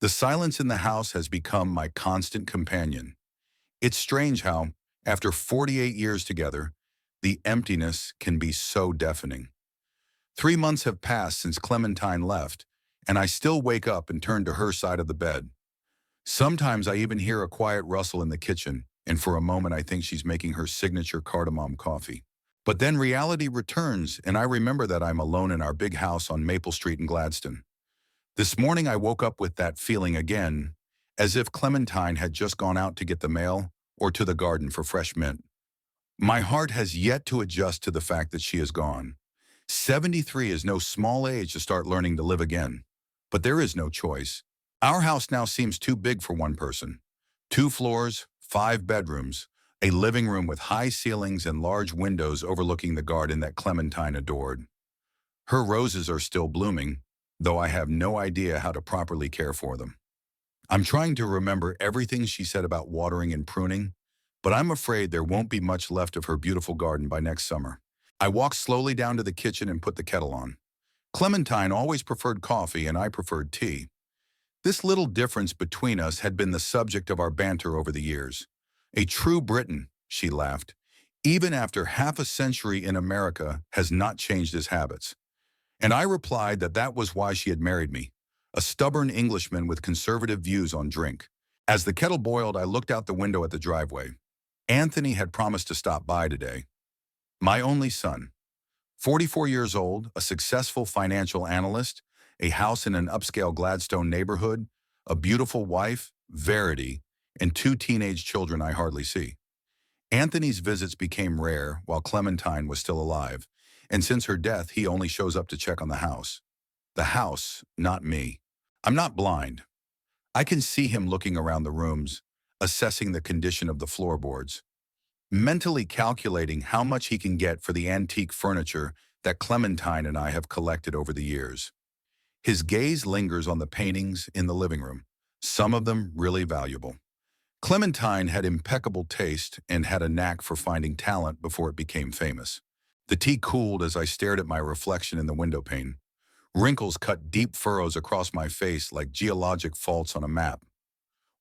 The silence in the house has become my constant companion. It's strange how, after 48 years together, the emptiness can be so deafening. 3 months have passed since Clementine left, and I still wake up and turn to her side of the bed. Sometimes I even hear a quiet rustle in the kitchen, and for a moment I think she's making her signature cardamom coffee. But then reality returns, and I remember that I'm alone in our big house on Maple Street in Gladstone. This morning I woke up with that feeling again, as if Clementine had just gone out to get the mail or to the garden for fresh mint. My heart has yet to adjust to the fact that she is gone. 73 is no small age to start learning to live again. But there is no choice. Our house now seems too big for one person. 2 floors, 5 bedrooms, a living room with high ceilings and large windows overlooking the garden that Clementine adored. Her roses are still blooming, though I have no idea how to properly care for them. I'm trying to remember everything she said about watering and pruning, but I'm afraid there won't be much left of her beautiful garden by next summer. I walked slowly down to the kitchen and put the kettle on. Clementine always preferred coffee and I preferred tea. This little difference between us had been the subject of our banter over the years. A true Briton, she laughed, even after half a century in America has not changed his habits. And I replied that that was why she had married me, a stubborn Englishman with conservative views on drink. As the kettle boiled, I looked out the window at the driveway. Anthony had promised to stop by today. My only son, 44 years old, a successful financial analyst, a house in an upscale Gladstone neighborhood, a beautiful wife, Verity, and 2 teenage children I hardly see. Anthony's visits became rare while Clementine was still alive, and since her death he only shows up to check on the house. The house, not me. I'm not blind. I can see him looking around the rooms, assessing the condition of the floorboards, mentally calculating how much he can get for the antique furniture that Clementine and I have collected over the years. His gaze lingers on the paintings in the living room, some of them really valuable. Clementine had impeccable taste and had a knack for finding talent before it became famous. The tea cooled as I stared at my reflection in the window pane. Wrinkles cut deep furrows across my face like geologic faults on a map.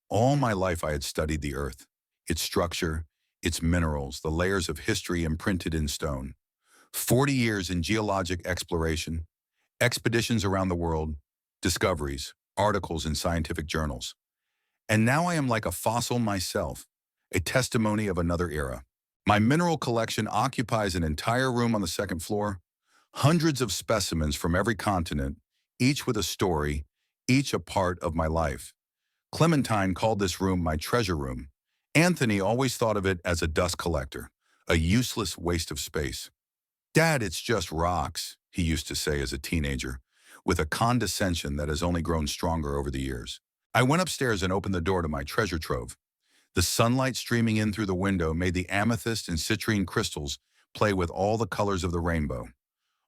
All my life I had studied the earth, its structure, its minerals, the layers of history imprinted in stone. 40 years in geologic exploration, expeditions around the world, discoveries, articles in scientific journals. And now I am like a fossil myself, a testimony of another era. My mineral collection occupies an entire room on the second floor, hundreds of specimens from every continent, each with a story, each a part of my life. Clementine called this room my treasure room. Anthony always thought of it as a dust collector, a useless waste of space. "Dad, it's just rocks," he used to say as a teenager, with a condescension that has only grown stronger over the years. I went upstairs and opened the door to my treasure trove. The sunlight streaming in through the window made the amethyst and citrine crystals play with all the colors of the rainbow.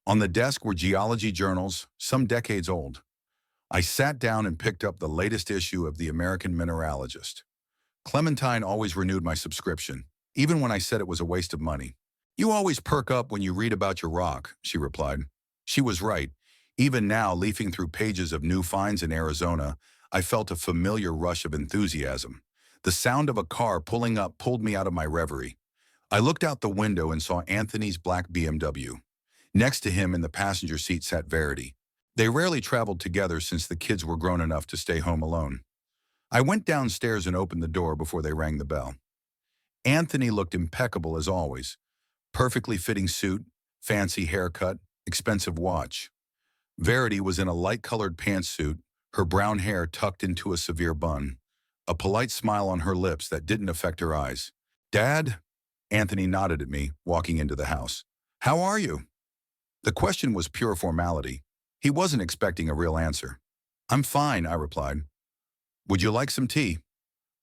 On the desk were geology journals, some decades old. I sat down and picked up the latest issue of the American Mineralogist. Clementine always renewed my subscription, even when I said it was a waste of money. "You always perk up when you read about your rock," she replied. She was right. Even now, leafing through pages of new finds in Arizona, I felt a familiar rush of enthusiasm. The sound of a car pulling up pulled me out of my reverie. I looked out the window and saw Anthony's black BMW. Next to him in the passenger seat sat Verity. They rarely traveled together since the kids were grown enough to stay home alone. I went downstairs and opened the door before they rang the bell. Anthony looked impeccable as always. Perfectly fitting suit, fancy haircut, expensive watch. Verity was in a light-colored pantsuit, her brown hair tucked into a severe bun, a polite smile on her lips that didn't affect her eyes. "Dad?" Anthony nodded at me, walking into the house. "How are you?" The question was pure formality. He wasn't expecting a real answer. "I'm fine," I replied. "Would you like some tea?"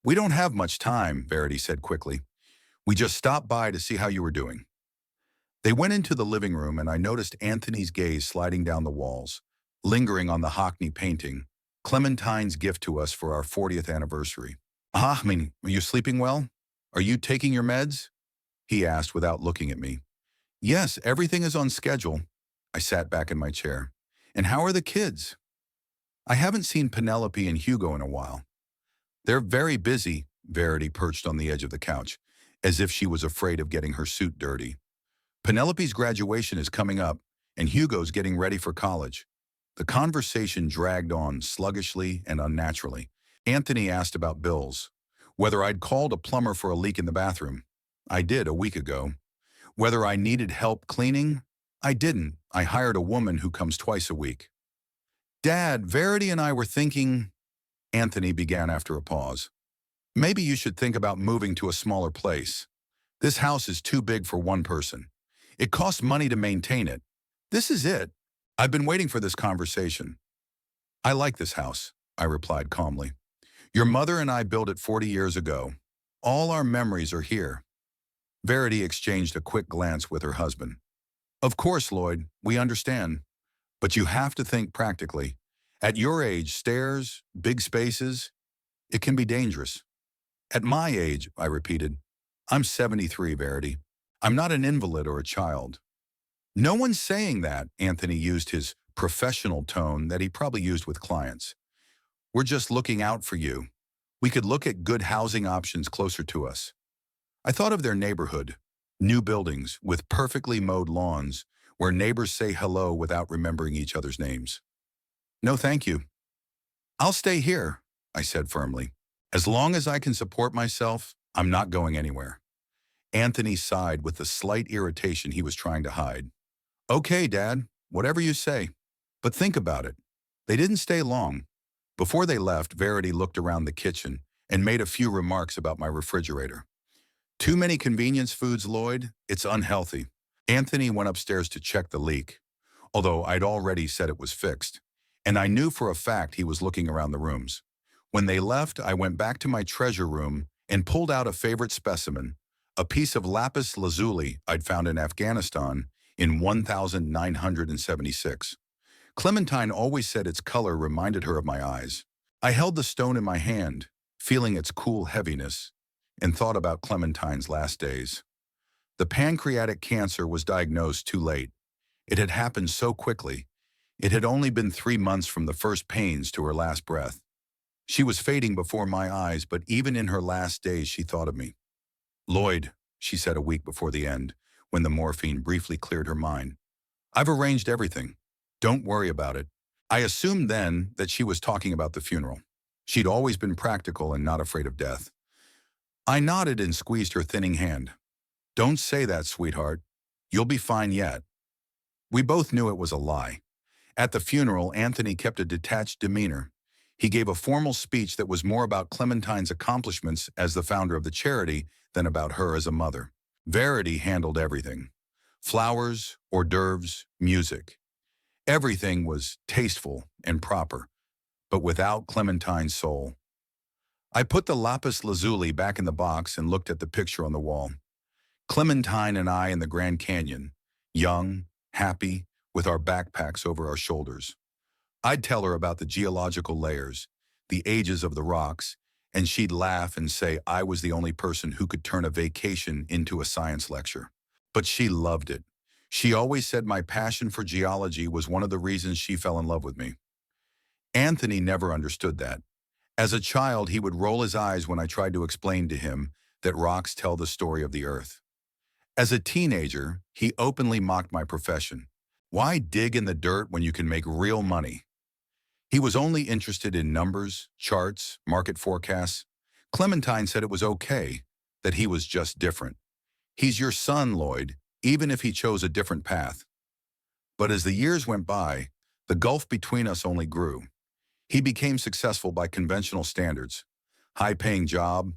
"We don't have much time," Verity said quickly. "We just stopped by to see how you were doing." They went into the living room and I noticed Anthony's gaze sliding down the walls, lingering on the Hockney painting, Clementine's gift to us for our 40th anniversary. Are you sleeping well? Are you taking your meds?" he asked without looking at me. "Yes, everything is on schedule." I sat back in my chair. "And how are the kids?" I haven't seen Penelope and Hugo in a while. They're very busy, Verity perched on the edge of the couch, as if she was afraid of getting her suit dirty. Penelope's graduation is coming up, and Hugo's getting ready for college. The conversation dragged on sluggishly and unnaturally. Anthony asked about bills. Whether I'd called a plumber for a leak in the bathroom. I did a week ago. Whether I needed help cleaning. I didn't. I hired a woman who comes twice a week. Dad, Verity and I were thinking, Anthony began after a pause. Maybe you should think about moving to a smaller place. This house is too big for one person. It costs money to maintain it. This is it. I've been waiting for this conversation. I like this house, I replied calmly. Your mother and I built it 40 years ago. All our memories are here. Verity exchanged a quick glance with her husband. Of course, Lloyd, we understand. But you have to think practically. At your age, stairs, big spaces, it can be dangerous. At my age, I repeated, I'm 73, Verity. I'm not an invalid or a child. No one's saying that, Anthony used his professional tone that he probably used with clients. We're just looking out for you. We could look at good housing options closer to us. I thought of their neighborhood, new buildings with perfectly mowed lawns where neighbors say hello without remembering each other's names. No, thank you. I'll stay here, I said firmly. As long as I can support myself, I'm not going anywhere. Anthony sighed with the slight irritation he was trying to hide. Okay, Dad, whatever you say. But think about it. They didn't stay long. Before they left, Verity looked around the kitchen and made a few remarks about my refrigerator. Too many convenience foods, Lloyd. It's unhealthy. Anthony went upstairs to check the leak, although I'd already said it was fixed, and I knew for a fact he was looking around the rooms. When they left, I went back to my treasure room and pulled out a favorite specimen, a piece of lapis lazuli I'd found in Afghanistan in 1976. Clementine always said its color reminded her of my eyes. I held the stone in my hand, feeling its cool heaviness, and thought about Clementine's last days. The pancreatic cancer was diagnosed too late. It had happened so quickly. It had only been 3 months from the first pains to her last breath. She was fading before my eyes, but even in her last days she thought of me. Lloyd, she said a week before the end, when the morphine briefly cleared her mind. I've arranged everything. Don't worry about it. I assumed then that she was talking about the funeral. She'd always been practical and not afraid of death. I nodded and squeezed her thinning hand. Don't say that, sweetheart. You'll be fine yet. We both knew it was a lie. At the funeral, Anthony kept a detached demeanor. He gave a formal speech that was more about Clementine's accomplishments as the founder of the charity than about her as a mother. Verity handled everything. Flowers, hors d'oeuvres, music. Everything was tasteful and proper, but without Clementine's soul. I put the lapis lazuli back in the box and looked at the picture on the wall. Clementine and I in the Grand Canyon, young, happy, with our backpacks over our shoulders. I'd tell her about the geological layers, the ages of the rocks, and she'd laugh and say I was the only person who could turn a vacation into a science lecture. But she loved it. She always said my passion for geology was one of the reasons she fell in love with me. Anthony never understood that. As a child, he would roll his eyes when I tried to explain to him that rocks tell the story of the earth. As a teenager, he openly mocked my profession. Why dig in the dirt when you can make real money? He was only interested in numbers, charts, market forecasts. Clementine said it was okay, that he was just different. He's your son, Lloyd, even if he chose a different path. But as the years went by, the gulf between us only grew. He became successful by conventional standards, high-paying job,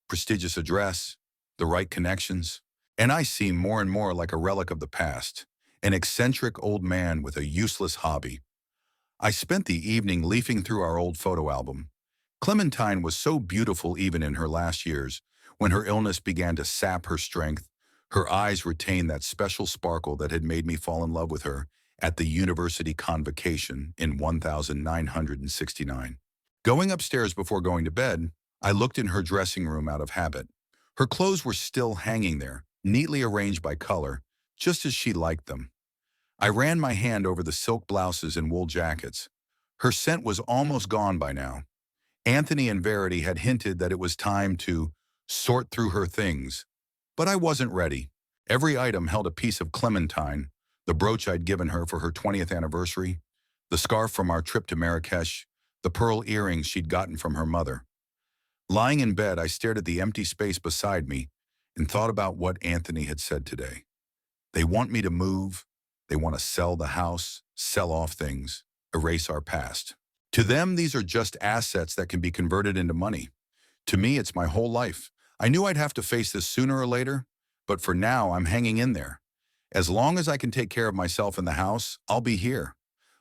prestigious address, the right connections, and I seem more and more like a relic of the past, an eccentric old man with a useless hobby. I spent the evening leafing through our old photo album. Clementine was so beautiful even in her last years. When her illness began to sap her strength, her eyes retained that special sparkle that had made me fall in love with her at the university convocation in 1969. Going upstairs before going to bed, I looked in her dressing room out of habit. Her clothes were still hanging there, neatly arranged by color, just as she liked them. I ran my hand over the silk blouses and wool jackets. Her scent was almost gone by now. Anthony and Verity had hinted that it was time to sort through her things, but I wasn't ready. Every item held a piece of clementine, the brooch I'd given her for her 20th anniversary, the scarf from our trip to Marrakesh, the pearl earrings she'd gotten from her mother. Lying in bed, I stared at the empty space beside me and thought about what Anthony had said today. They want me to move. They want to sell the house, sell off things, erase our past. To them, these are just assets that can be converted into money. To me, it's my whole life. I knew I'd have to face this sooner or later, but for now, I'm hanging in there. As long as I can take care of myself in the house, I'll be here.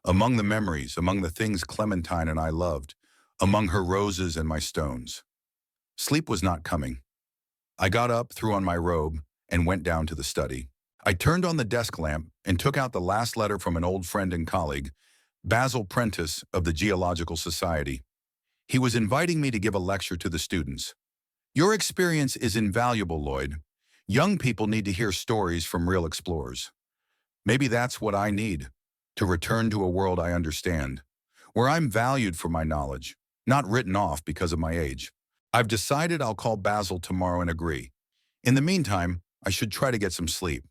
Among the memories, among the things Clementine and I loved, among her roses and my stones. Sleep was not coming. I got up, threw on my robe, and went down to the study. I turned on the desk lamp and took out the last letter from an old friend and colleague, Basil Prentice of the Geological Society. He was inviting me to give a lecture to the students. Your experience is invaluable, Lloyd. Young people need to hear stories from real explorers. Maybe that's what I need, to return to a world I understand, where I'm valued for my knowledge, not written off because of my age. I've decided I'll call Basil tomorrow and agree. In the meantime, I should try to get some sleep.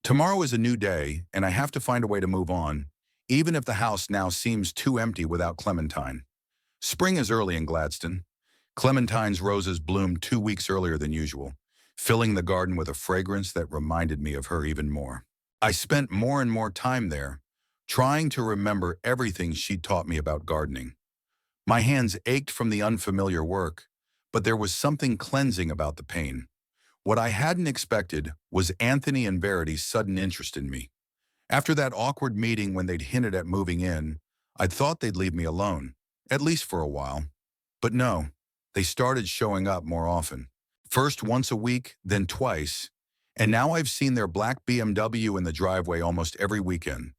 Tomorrow is a new day, and I have to find a way to move on, even if the house now seems too empty without Clementine. Spring is early in Gladstone. Clementine's roses bloomed 2 weeks earlier than usual, filling the garden with a fragrance that reminded me of her even more. I spent more and more time there, trying to remember everything she'd taught me about gardening. My hands ached from the unfamiliar work, but there was something cleansing about the pain. What I hadn't expected was Anthony and Verity's sudden interest in me. After that awkward meeting when they'd hinted at moving in, I'd thought they'd leave me alone, at least for a while. But no, they started showing up more often. First once a week, then twice, and now I've seen their black BMW in the driveway almost every weekend.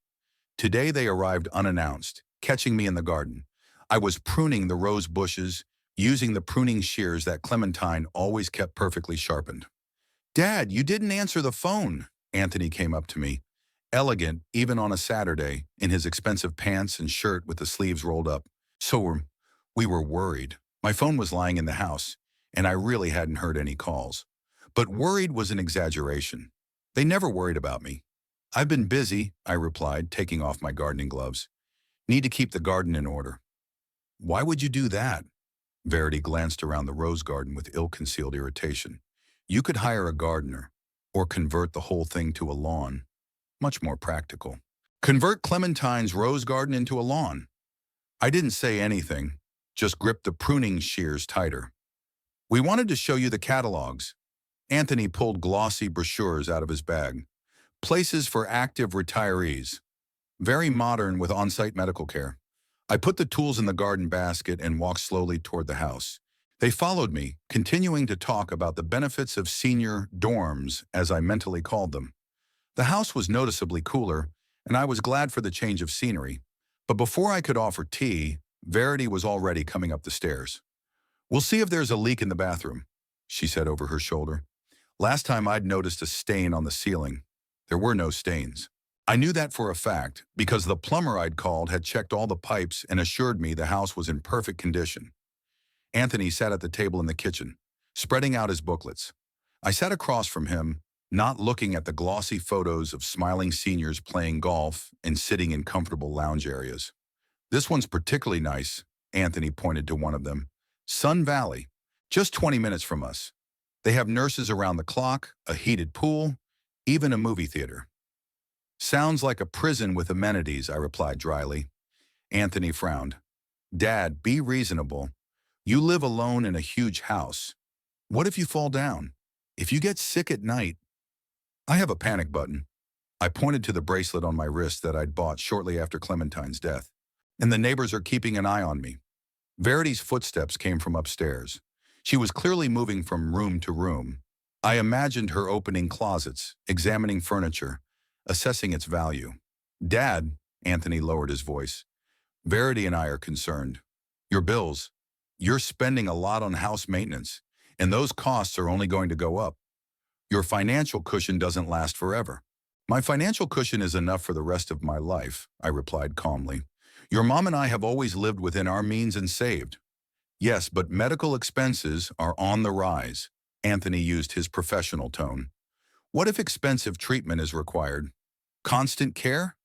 Today they arrived unannounced, catching me in the garden. I was pruning the rose bushes, using the pruning shears that Clementine always kept perfectly sharpened. "Dad, you didn't answer the phone," Anthony came up to me, elegant even on a Saturday, in his expensive pants and shirt with the sleeves rolled up. We were worried. My phone was lying in the house, and I really hadn't heard any calls. But worried was an exaggeration. They never worried about me. "I've been busy," I replied, taking off my gardening gloves. "Need to keep the garden in order." "Why would you do that?" Verity glanced around the rose garden with ill-concealed irritation. "You could hire a gardener, or convert the whole thing to a lawn. Much more practical." Convert Clementine's rose garden into a lawn. I didn't say anything, just gripped the pruning shears tighter. "We wanted to show you the catalogs." Anthony pulled glossy brochures out of his bag. "Places for active retirees. Very modern with on-site medical care." I put the tools in the garden basket and walked slowly toward the house. They followed me, continuing to talk about the benefits of senior dorms, as I mentally called them. The house was noticeably cooler, and I was glad for the change of scenery. But before I could offer tea, Verity was already coming up the stairs. "We'll see if there's a leak in the bathroom," she said over her shoulder. Last time I'd noticed a stain on the ceiling. There were no stains. I knew that for a fact because the plumber I'd called had checked all the pipes and assured me the house was in perfect condition. Anthony sat at the table in the kitchen, spreading out his booklets. I sat across from him, not looking at the glossy photos of smiling seniors playing golf and sitting in comfortable lounge areas. "This one's particularly nice," Anthony pointed to one of them. "Sun Valley, just 20 minutes from us. They have nurses around the clock, a heated pool, even a movie theater." "Sounds like a prison with amenities," I replied dryly. Anthony frowned. "Dad, be reasonable. You live alone in a huge house. What if you fall down? If you get sick at night?" "I have a panic button." I pointed to the bracelet on my wrist that I'd bought shortly after Clementine's death. "And the neighbors are keeping an eye on me." Verity's footsteps came from upstairs. She was clearly moving from room to room. I imagined her opening closets, examining furniture, assessing its value. "Dad," Anthony lowered his voice, "Verity and I are concerned. Your bills. You're spending a lot on house maintenance, and those costs are only going to go up. Your financial cushion doesn't last forever." "My financial cushion is enough for the rest of my life," I replied calmly. Your mom and I have always lived within our means and saved. Yes, but medical expenses are on the rise. Anthony used his professional tone. What if expensive treatment is required? Constant care?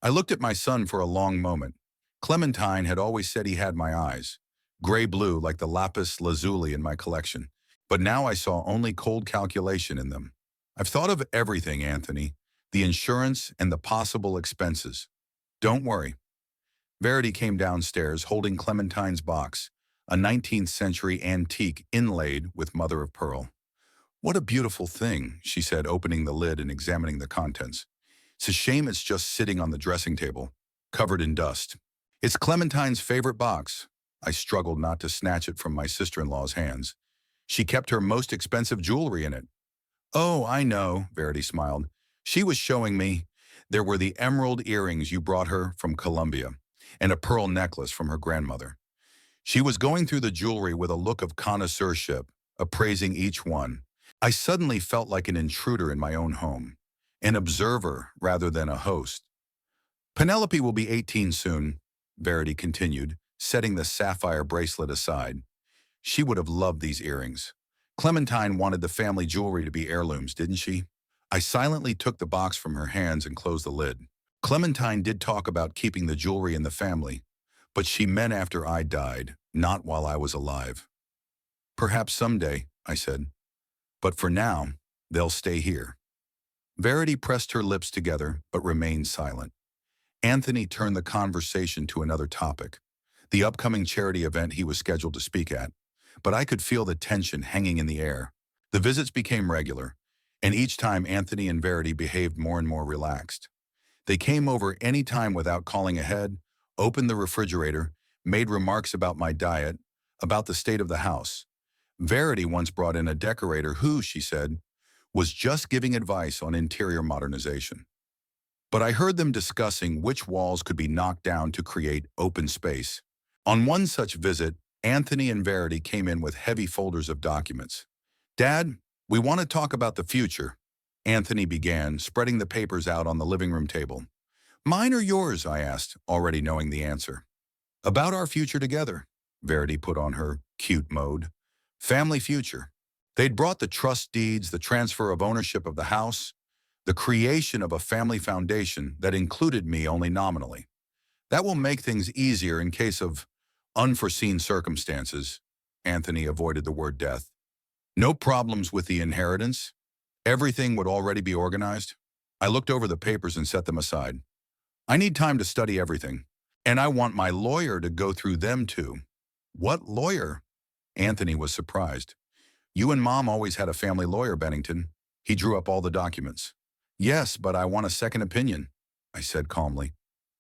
I looked at my son for a long moment. Clementine had always said he had my eyes, gray-blue like the lapis lazuli in my collection. But now I saw only cold calculation in them. I've thought of everything, Anthony, the insurance and the possible expenses. Don't worry. Verity came downstairs holding Clementine's box, a 19th century antique inlaid with mother of pearl. What a beautiful thing, she said, opening the lid and examining the contents. It's a shame it's just sitting on the dressing table, covered in dust. It's Clementine's favorite box. I struggled not to snatch it from my sister-in-law's hands. She kept her most expensive jewelry in it. Oh, I know, Verity smiled. She was showing me. There were the emerald earrings you brought her from Colombia, and a pearl necklace from her grandmother. She was going through the jewelry with a look of connoisseurship, appraising each one. I suddenly felt like an intruder in my own home, an observer rather than a host. Penelope will be 18 soon, Verity continued, setting the sapphire bracelet aside. She would have loved these earrings. Clementine wanted the family jewelry to be heirlooms, didn't she? I silently took the box from her hands and closed the lid. Clementine did talk about keeping the jewelry in the family, but she meant after I died, not while I was alive. Perhaps someday, I said. But for now, they'll stay here. Verity pressed her lips together, but remained silent. Anthony turned the conversation to another topic, the upcoming charity event he was scheduled to speak at. But I could feel the tension hanging in the air. The visits became regular, and each time Anthony and Verity behaved more and more relaxed. They came over any time without calling ahead, opened the refrigerator, made remarks about my diet, about the state of the house. Verity once brought in a decorator who, she said, was just giving advice on interior modernization. But I heard them discussing which walls could be knocked down to create open space. On one such visit, Anthony and Verity came in with heavy folders of documents. Dad, we want to talk about the future, Anthony began, spreading the papers out on the living room table. Mine or yours, I asked, already knowing the answer. About our future together, Verity put on her cute mode. Family future. They'd brought the trust deeds, the transfer of ownership of the house, the creation of a family foundation that included me only nominally. That will make things easier in case of unforeseen circumstances. Anthony avoided the word death. No problems with the inheritance. Everything would already be organized. I looked over the papers and set them aside. I need time to study everything, and I want my lawyer to go through them too. What lawyer? Anthony was surprised. You and Mom always had a family lawyer, Bennington. He drew up all the documents. Yes, but I want a second opinion, I said calmly.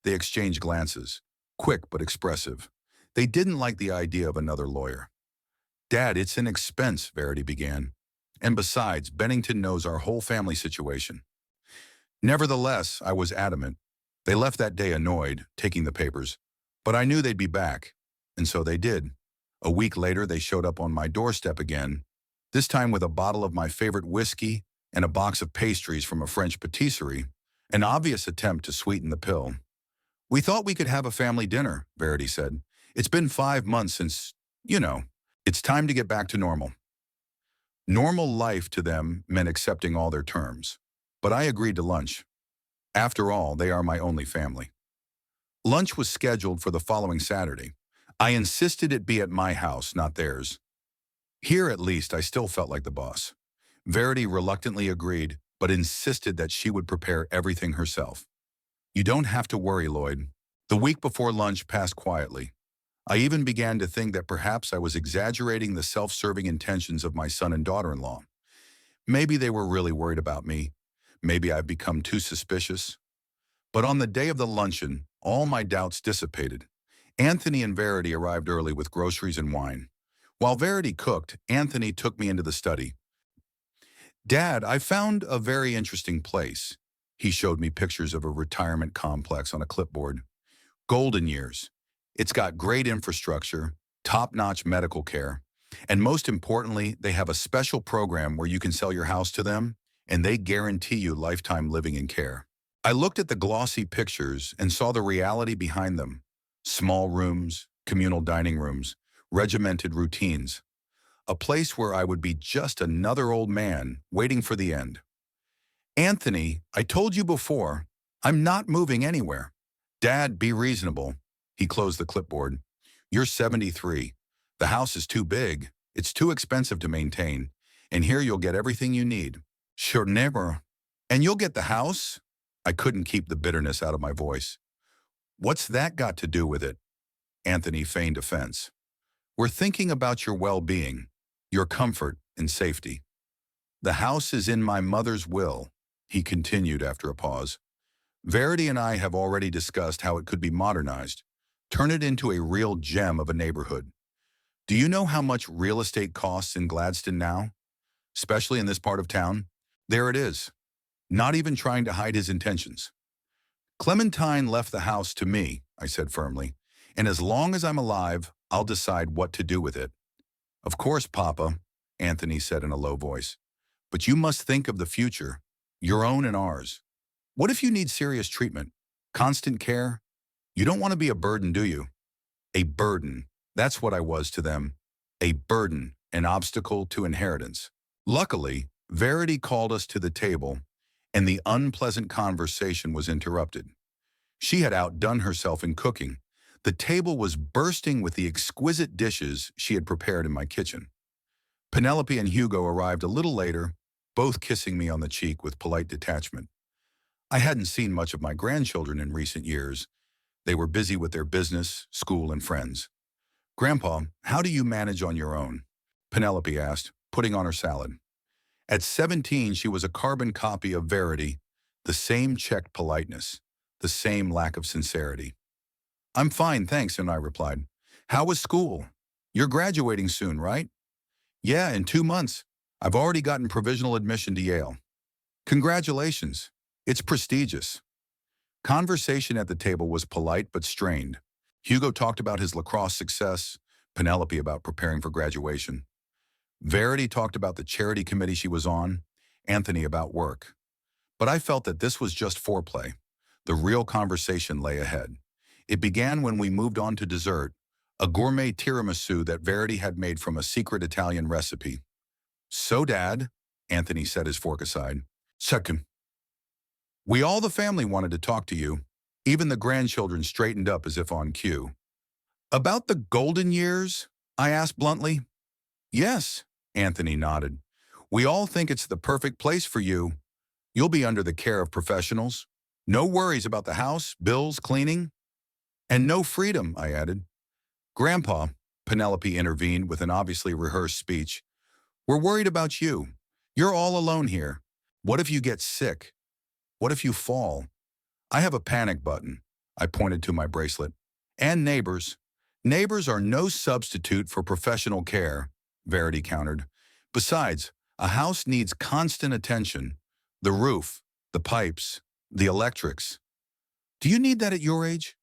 They exchanged glances, quick but expressive. They didn't like the idea of another lawyer. Dad, it's an expense, Verity began. And besides, Bennington knows our whole family situation. Nevertheless, I was adamant. They left that day annoyed, taking the papers. But I knew they'd be back, and so they did. A week later, they showed up on my doorstep again, this time with a bottle of my favorite whiskey and a box of pastries from a French patisserie, an obvious attempt to sweeten the pill. We thought we could have a family dinner, Verity said. It's been 5 months since, it's time to get back to normal. Normal life to them meant accepting all their terms. But I agreed to lunch. After all, they are my only family. Lunch was scheduled for the following Saturday. I insisted it be at my house, not theirs. Here, at least, I still felt like the boss. Verity reluctantly agreed, but insisted that she would prepare everything herself. You don't have to worry, Lloyd. The week before lunch passed quietly. I even began to think that perhaps I was exaggerating the self-serving intentions of my son and daughter-in-law. Maybe they were really worried about me. Maybe I've become too suspicious. But on the day of the luncheon, all my doubts dissipated. Anthony and Verity arrived early with groceries and wine. While Verity cooked, Anthony took me into the study. Dad, I found a very interesting place. He showed me pictures of a retirement complex on a clipboard. Golden years. It's got great infrastructure, top-notch medical care, and most importantly, they have a special program where you can sell your house to them, and they guarantee you lifetime living and care. I looked at the glossy pictures and saw the reality behind them. Small rooms, communal dining rooms, regimented routines. A place where I would be just another old man waiting for the end. Anthony, I told you before, I'm not moving anywhere. Dad, be reasonable. He closed the clipboard. You're 73. The house is too big. It's too expensive to maintain. And here you'll get everything you need. Sure, never. And you'll get the house? I couldn't keep the bitterness out of my voice. What's that got to do with it? Anthony feigned offense. We're thinking about your well-being, your comfort and safety. The house is in my mother's will, he continued after a pause. Verity and I have already discussed how it could be modernized, turn it into a real gem of a neighborhood. Do you know how much real estate costs in Gladstone now? Especially in this part of town? There it is, not even trying to hide his intentions. Clementine left the house to me, I said firmly, and as long as I'm alive, I'll decide what to do with it. Of course, Papa, Anthony said in a low voice, but you must think of the future, your own and ours. What if you need serious treatment, constant care? You don't want to be a burden, do you? A burden. That's what I was to them. A burden, an obstacle to inheritance. Luckily, Verity called us to the table, and the unpleasant conversation was interrupted. She had outdone herself in cooking. The table was bursting with the exquisite dishes she had prepared in my kitchen. Penelope and Hugo arrived a little later, both kissing me on the cheek with polite detachment. I hadn't seen much of my grandchildren in recent years. They were busy with their business, school, and friends. Grandpa, how do you manage on your own? Penelope asked, putting on her salad. At 17, she was a carbon copy of Verity, the same checked politeness, the same lack of sincerity. I'm fine, thanks, and I replied. How was school? You're graduating soon, right? Yeah, in 2 months. I've already gotten provisional admission to Yale. Congratulations. It's prestigious. Conversation at the table was polite but strained. Hugo talked about his lacrosse success, Penelope about preparing for graduation. Verity talked about the charity committee she was on, Anthony about work. But I felt that this was just foreplay. The real conversation lay ahead. It began when we moved on to dessert, a gourmet tiramisu that Verity had made from a secret Italian recipe. So, Dad, Anthony set his fork aside. Second. We all the family wanted to talk to you. Even the grandchildren straightened up as if on cue. About the golden years? I asked bluntly. Yes, Anthony nodded. We all think it's the perfect place for you. You'll be under the care of professionals. No worries about the house, bills, cleaning. And no freedom, I added. Grandpa, Penelope intervened with an obviously rehearsed speech. We're worried about you. You're all alone here. What if you get sick? What if you fall? I have a panic button. I pointed to my bracelet. And neighbors. Neighbors are no substitute for professional care, Verity countered. Besides, a house needs constant attention. The roof, the pipes, the electrics. Do you need that at your age?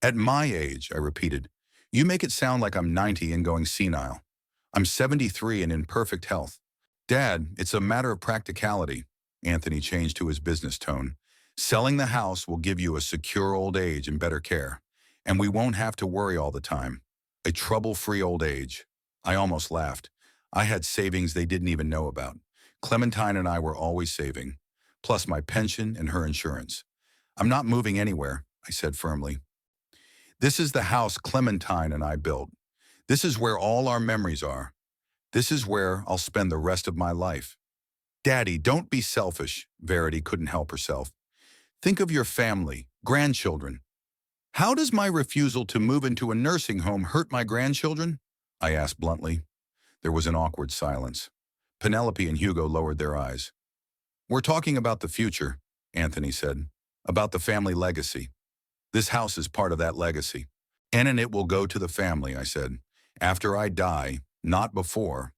At my age, I repeated. You make it sound like I'm 90 and going senile. I'm 73 and in perfect health. Dad, it's a matter of practicality. Anthony changed to his business tone. Selling the house will give you a secure old age and better care. And we won't have to worry all the time. A trouble-free old age. I almost laughed. I had savings they didn't even know about. Clementine and I were always saving, plus my pension and her insurance. I'm not moving anywhere, I said firmly. This is the house Clementine and I built. This is where all our memories are. This is where I'll spend the rest of my life. Daddy, don't be selfish, Verity couldn't help herself. Think of your family, grandchildren. How does my refusal to move into a nursing home hurt my grandchildren? I asked bluntly. There was an awkward silence. Penelope and Hugo lowered their eyes. We're talking about the future, Anthony said, about the family legacy. This house is part of that legacy. And it will go to the family, I said. After I die, not before.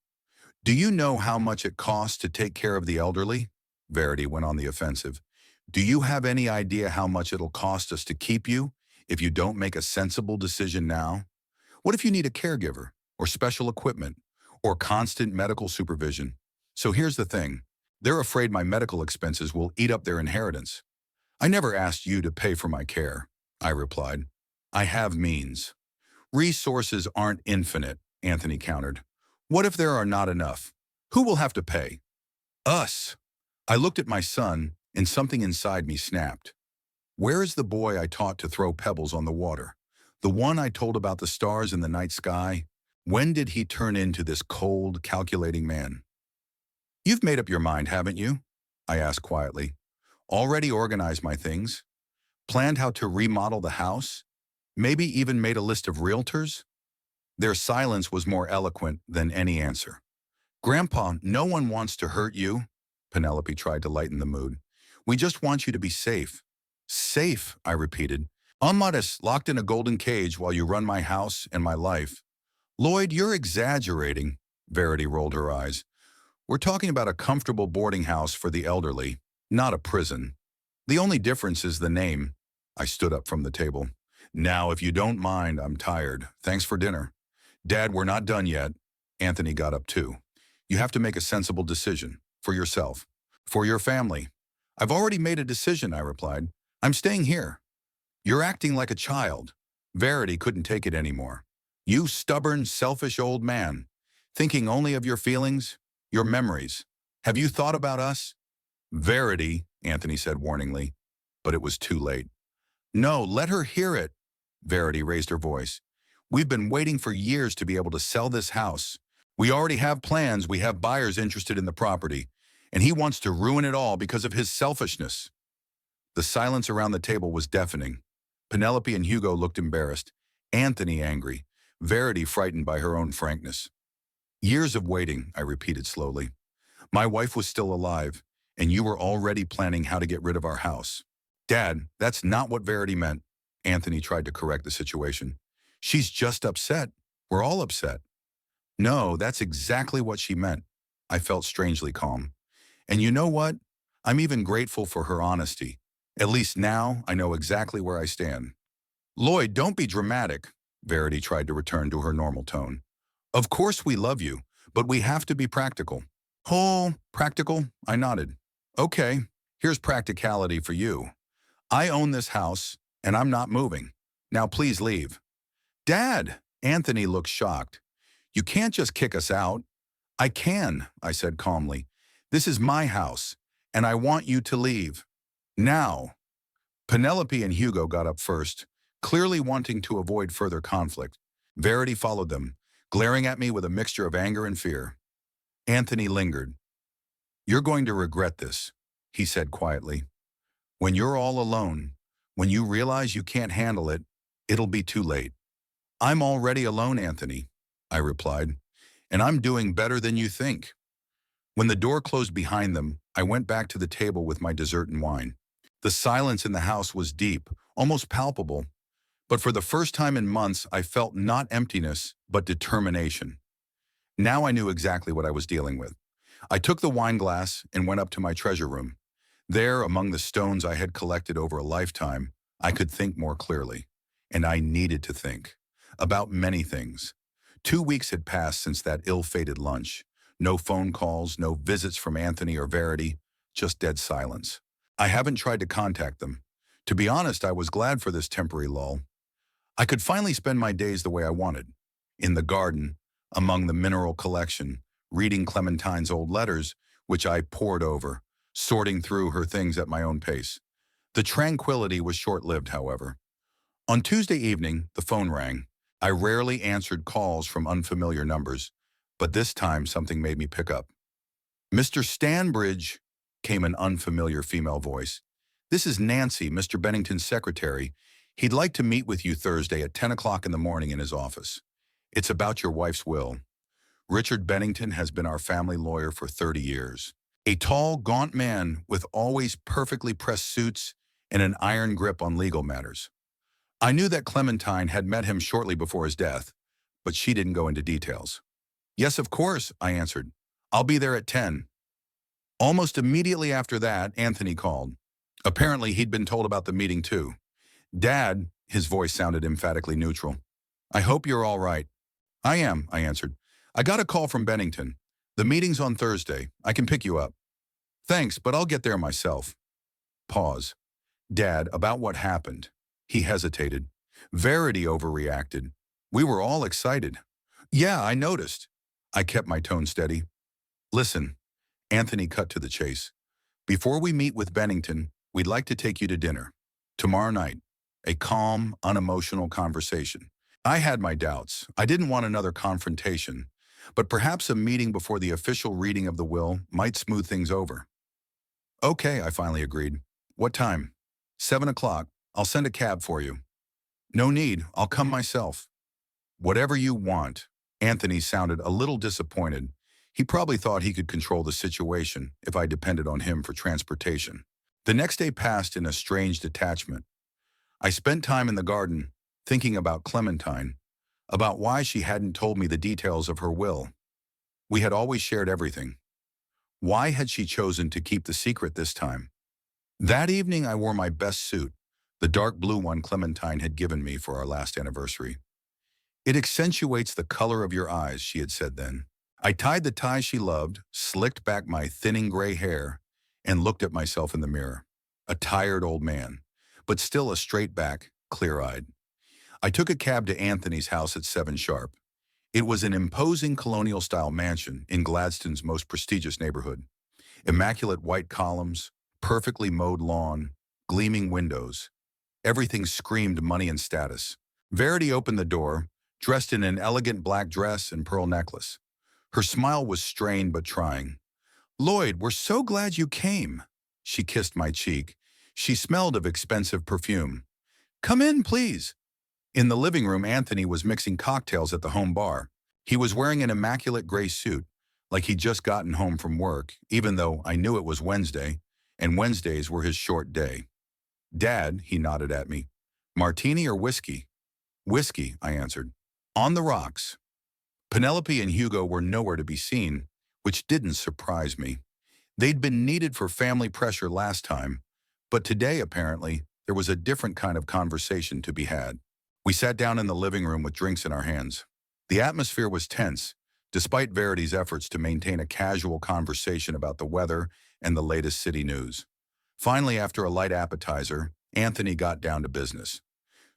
Do you know how much it costs to take care of the elderly? Verity went on the offensive. Do you have any idea how much it'll cost us to keep you if you don't make a sensible decision now? What if you need a caregiver, or special equipment, or constant medical supervision? So here's the thing. They're afraid my medical expenses will eat up their inheritance. I never asked you to pay for my care, I replied. I have means. Resources aren't infinite, Anthony countered. What if there are not enough? Who will have to pay? Us. I looked at my son, and something inside me snapped. Where is the boy I taught to throw pebbles on the water? The one I told about the stars in the night sky? When did he turn into this cold, calculating man? You've made up your mind, haven't you? I asked quietly. Already organized my things? Planned how to remodel the house? Maybe even made a list of realtors? Their silence was more eloquent than any answer. Grandpa, no one wants to hurt you. Penelope tried to lighten the mood. We just want you to be safe. Safe, I repeated. Unmodest, locked in a golden cage while you run my house and my life. Lloyd, you're exaggerating. Verity rolled her eyes. We're talking about a comfortable boarding house for the elderly, not a prison. The only difference is the name. I stood up from the table. Now, if you don't mind, I'm tired. Thanks for dinner. Dad, we're not done yet. Anthony got up too. You have to make a sensible decision. For yourself. For your family. I've already made a decision, I replied. I'm staying here. You're acting like a child. Verity couldn't take it anymore. You stubborn, selfish old man. Thinking only of your feelings, your memories. Have you thought about us? Verity, Anthony said warningly. But it was too late. No, let her hear it. Verity raised her voice. We've been waiting for years to be able to sell this house. We already have plans, we have buyers interested in the property, and he wants to ruin it all because of his selfishness. The silence around the table was deafening. Penelope and Hugo looked embarrassed, Anthony angry, Verity frightened by her own frankness. Years of waiting, I repeated slowly. My wife was still alive, and you were already planning how to get rid of our house. Dad, that's not what Verity meant. Anthony tried to correct the situation. She's just upset. We're all upset. No, that's exactly what she meant. I felt strangely calm. And you know what? I'm even grateful for her honesty. At least now I know exactly where I stand. Lloyd, don't be dramatic. Verity tried to return to her normal tone. Of course we love you, but we have to be practical. Oh, practical? I nodded. Okay, here's practicality for you. I own this house, and I'm not moving. Now please leave. Dad! Anthony looked shocked. You can't just kick us out. I can, I said calmly. This is my house, and I want you to leave. Now. Penelope and Hugo got up first, clearly wanting to avoid further conflict. Verity followed them, glaring at me with a mixture of anger and fear. Anthony lingered. You're going to regret this, he said quietly. When you're all alone, when you realize you can't handle it, it'll be too late. I'm already alone, Anthony, I replied, and I'm doing better than you think. When the door closed behind them, I went back to the table with my dessert and wine. The silence in the house was deep, almost palpable, but for the first time in months, I felt not emptiness, but determination. Now I knew exactly what I was dealing with. I took the wine glass and went up to my treasure room. There, among the stones I had collected over a lifetime, I could think more clearly. And I needed to think. About many things. 2 weeks had passed since that ill-fated lunch. No phone calls, no visits from Anthony or Verity, just dead silence. I haven't tried to contact them. To be honest, I was glad for this temporary lull. I could finally spend my days the way I wanted. In the garden, among the mineral collection, reading Clementine's old letters, which I pored over, sorting through her things at my own pace. The tranquility was short-lived, however. On Tuesday evening, the phone rang. I rarely answered calls from unfamiliar numbers, but this time something made me pick up. Mr. Stanbridge, came an unfamiliar female voice. This is Nancy, Mr. Bennington's secretary. He'd like to meet with you Thursday at 10 o'clock in the morning in his office. It's about your wife's will. Richard Bennington has been our family lawyer for 30 years. A tall, gaunt man with always perfectly pressed suits and an iron grip on legal matters. I knew that Clementine had met him shortly before his death, but she didn't go into details. Yes, of course, I answered. I'll be there at 10. Almost immediately after that, Anthony called. Apparently, he'd been told about the meeting too. Dad, his voice sounded emphatically neutral. I hope you're all right. I am, I answered. I got a call from Bennington. The meeting's on Thursday. I can pick you up. Thanks, but I'll get there myself. Pause. Dad, about what happened. He hesitated. Verity overreacted. We were all excited. Yeah, I noticed. I kept my tone steady. Listen, Anthony cut to the chase. Before we meet with Bennington, we'd like to take you to dinner. Tomorrow night. A calm, unemotional conversation. I had my doubts. I didn't want another confrontation, but perhaps a meeting before the official reading of the will might smooth things over. Okay, I finally agreed. What time? 7 o'clock. I'll send a cab for you. No need. I'll come myself. Whatever you want. Anthony sounded a little disappointed. He probably thought he could control the situation if I depended on him for transportation. The next day passed in a strange detachment. I spent time in the garden, thinking about Clementine, about why she hadn't told me the details of her will. We had always shared everything. Why had she chosen to keep the secret this time? That evening I wore my best suit, the dark blue one Clementine had given me for our last anniversary. It accentuates the color of your eyes, she had said then. I tied the tie she loved, slicked back my thinning gray hair, and looked at myself in the mirror. A tired old man, but still a straight back, clear-eyed. I took a cab to Anthony's house at 7 sharp. It was an imposing colonial-style mansion in Gladstone's most prestigious neighborhood. Immaculate white columns, perfectly mowed lawn, gleaming windows. Everything screamed money and status. Verity opened the door, dressed in an elegant black dress and pearl necklace. Her smile was strained but trying. Lloyd, we're so glad you came. She kissed my cheek. She smelled of expensive perfume. Come in, please. In the living room, Anthony was mixing cocktails at the home bar. He was wearing an immaculate gray suit, like he'd just gotten home from work, even though I knew it was Wednesday, and Wednesdays were his short day. Dad, he nodded at me. Martini or whiskey? Whiskey, I answered. On the rocks. Penelope and Hugo were nowhere to be seen, which didn't surprise me. They'd been needed for family pressure last time, but today, apparently, there was a different kind of conversation to be had. We sat down in the living room with drinks in our hands. The atmosphere was tense, despite Verity's efforts to maintain a casual conversation about the weather and the latest city news. Finally, after a light appetizer, Anthony got down to business.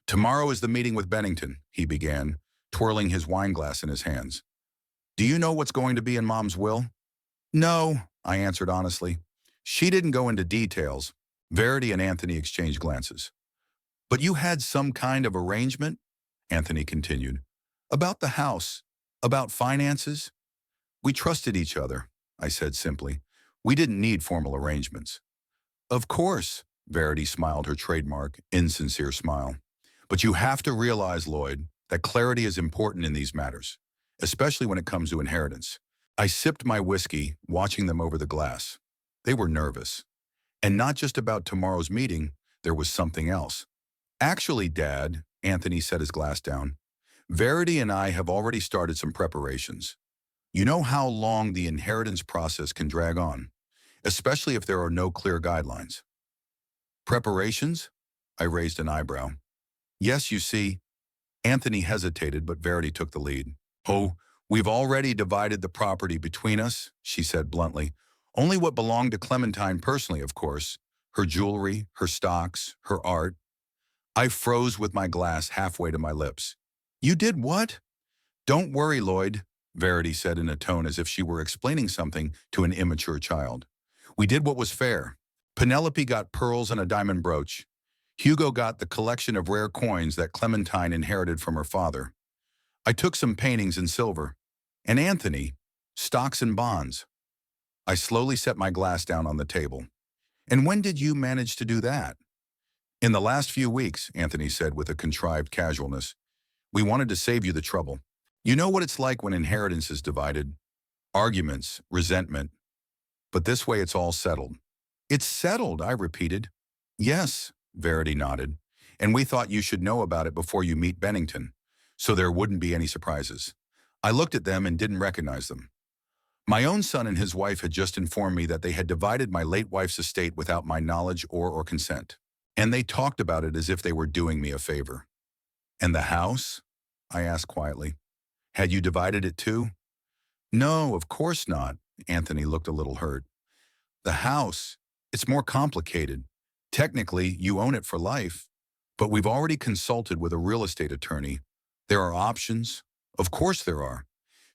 Tomorrow is the meeting with Bennington, he began, twirling his wine glass in his hands. Do you know what's going to be in Mom's will? No, I answered honestly. She didn't go into details. Verity and Anthony exchanged glances. But you had some kind of arrangement? Anthony continued. About the house, about finances? We trusted each other, I said simply. We didn't need formal arrangements. Of course, Verity smiled her trademark, insincere smile. But you have to realize, Lloyd, that clarity is important in these matters, especially when it comes to inheritance. I sipped my whiskey, watching them over the glass. They were nervous. And not just about tomorrow's meeting, there was something else. Actually, Dad, Anthony set his glass down, Verity and I have already started some preparations. You know how long the inheritance process can drag on, especially if there are no clear guidelines. Preparations? I raised an eyebrow. Yes, you see. Anthony hesitated, but Verity took the lead. Oh, we've already divided the property between us, she said bluntly. Only what belonged to Clementine personally, of course. Her jewelry, her stocks, her art. I froze with my glass halfway to my lips. You did what? Don't worry, Lloyd, Verity said in a tone as if she were explaining something to an immature child. We did what was fair. Penelope got pearls and a diamond brooch. Hugo got the collection of rare coins that Clementine inherited from her father. I took some paintings in silver. And Anthony, stocks and bonds. I slowly set my glass down on the table. And when did you manage to do that? In the last few weeks, Anthony said with a contrived casualness. We wanted to save you the trouble. You know what it's like when inheritance is divided. Arguments, resentment. But this way it's all settled. It's settled, I repeated. Yes, Verity nodded. And we thought you should know about it before you meet Bennington, so there wouldn't be any surprises. I looked at them and didn't recognize them. My own son and his wife had just informed me that they had divided my late wife's estate without my knowledge or consent. And they talked about it as if they were doing me a favor. And the house? I asked quietly. Had you divided it too? No, of course not. Anthony looked a little hurt. The house, it's more complicated. Technically, you own it for life, But we've already consulted with a real estate attorney. There are options. Of course there are.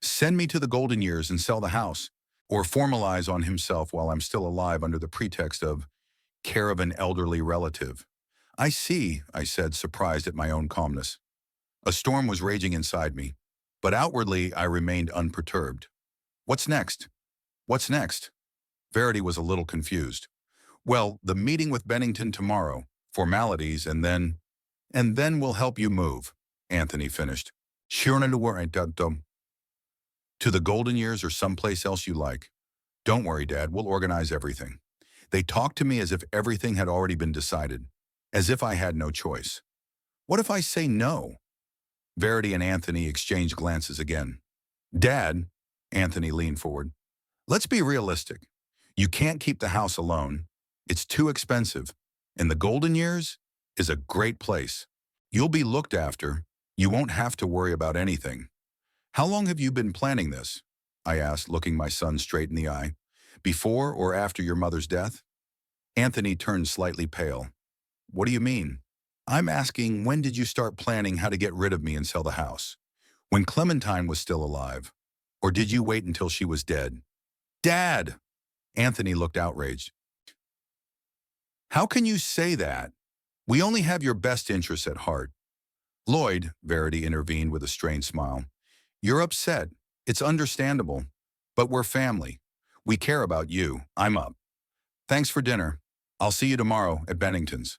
Send me to the golden years and sell the house, or formalize on himself while I'm still alive under the pretext of care of an elderly relative. I see, I said, surprised at my own calmness. A storm was raging inside me, but outwardly I remained unperturbed. What's next? What's next? Verity was a little confused. Well, the meeting with Bennington tomorrow, formalities, and then we'll help you move, Anthony finished. To the golden years or someplace else you like. Don't worry, Dad, we'll organize everything. They talked to me as if everything had already been decided, as if I had no choice. What if I say no? Verity and Anthony exchanged glances again. Dad, Anthony leaned forward, let's be realistic. You can't keep the house alone. It's too expensive. And the golden years is a great place. You'll be looked after. You won't have to worry about anything. How long have you been planning this? I asked, looking my son straight in the eye. Before or after your mother's death? Anthony turned slightly pale. What do you mean? I'm asking, when did you start planning how to get rid of me and sell the house? When Clementine was still alive? Or did you wait until she was dead? Dad! Anthony looked outraged. How can you say that? We only have your best interests at heart. Lloyd, Verity intervened with a strained smile. You're upset. It's understandable. But we're family. We care about you. I'm up. Thanks for dinner. I'll see you tomorrow at Bennington's.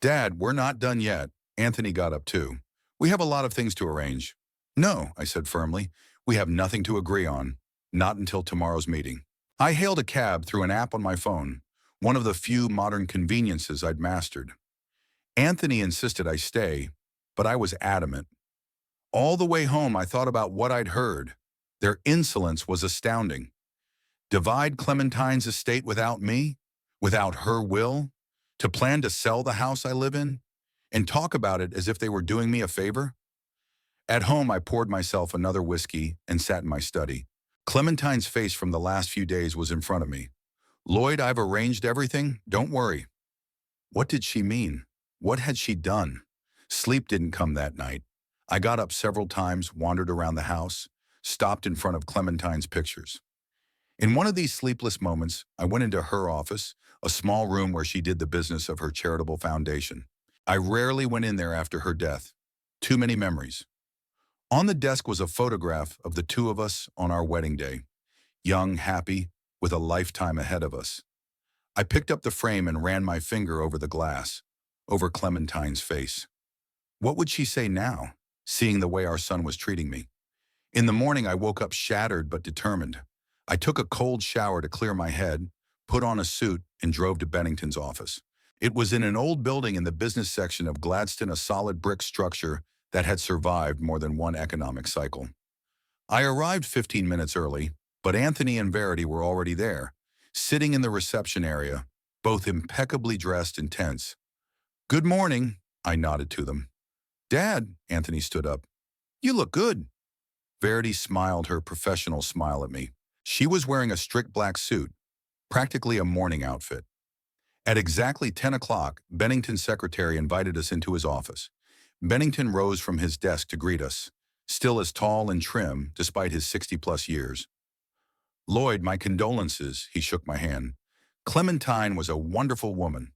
Dad, we're not done yet. Anthony got up too. We have a lot of things to arrange. No, I said firmly. We have nothing to agree on. Not until tomorrow's meeting. I hailed a cab through an app on my phone, one of the few modern conveniences I'd mastered. Anthony insisted I stay, but I was adamant. All the way home, I thought about what I'd heard. Their insolence was astounding. Divide Clementine's estate without me, without her will, to plan to sell the house I live in, and talk about it as if they were doing me a favor? At home, I poured myself another whiskey and sat in my study. Clementine's face from the last few days was in front of me. Lloyd, I've arranged everything. Don't worry. What did she mean? What had she done? Sleep didn't come that night. I got up several times, wandered around the house, stopped in front of Clementine's pictures. In one of these sleepless moments, I went into her office, a small room where she did the business of her charitable foundation. I rarely went in there after her death. Too many memories. On the desk was a photograph of the two of us on our wedding day, young, happy, with a lifetime ahead of us. I picked up the frame and ran my finger over the glass, over Clementine's face. What would she say now, seeing the way our son was treating me? In the morning, I woke up shattered but determined. I took a cold shower to clear my head, put on a suit, and drove to Bennington's office. It was in an old building in the business section of Gladstone, a solid brick structure that had survived more than one economic cycle. I arrived 15 minutes early, but Anthony and Verity were already there, sitting in the reception area, both impeccably dressed and tense. Good morning, I nodded to them. Dad, Anthony stood up. You look good. Verity smiled her professional smile at me. She was wearing a strict black suit, practically a morning outfit. At exactly 10 o'clock, Bennington's secretary invited us into his office. Bennington rose from his desk to greet us, still as tall and trim despite his 60-plus years. Lloyd, my condolences, he shook my hand. Clementine was a wonderful woman.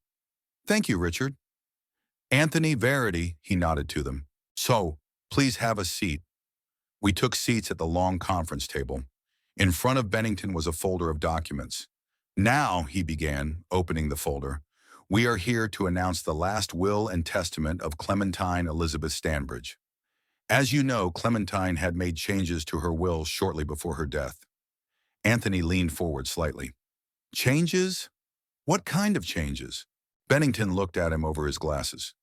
Thank you, Richard. Anthony, Verity, he nodded to them. So, please have a seat. We took seats at the long conference table. In front of Bennington was a folder of documents. Now, he began, opening the folder, we are here to announce the last will and testament of Clementine Elizabeth Stanbridge. As you know, Clementine had made changes to her will shortly before her death. Anthony leaned forward slightly. Changes? What kind of changes? Bennington looked at him over his glasses.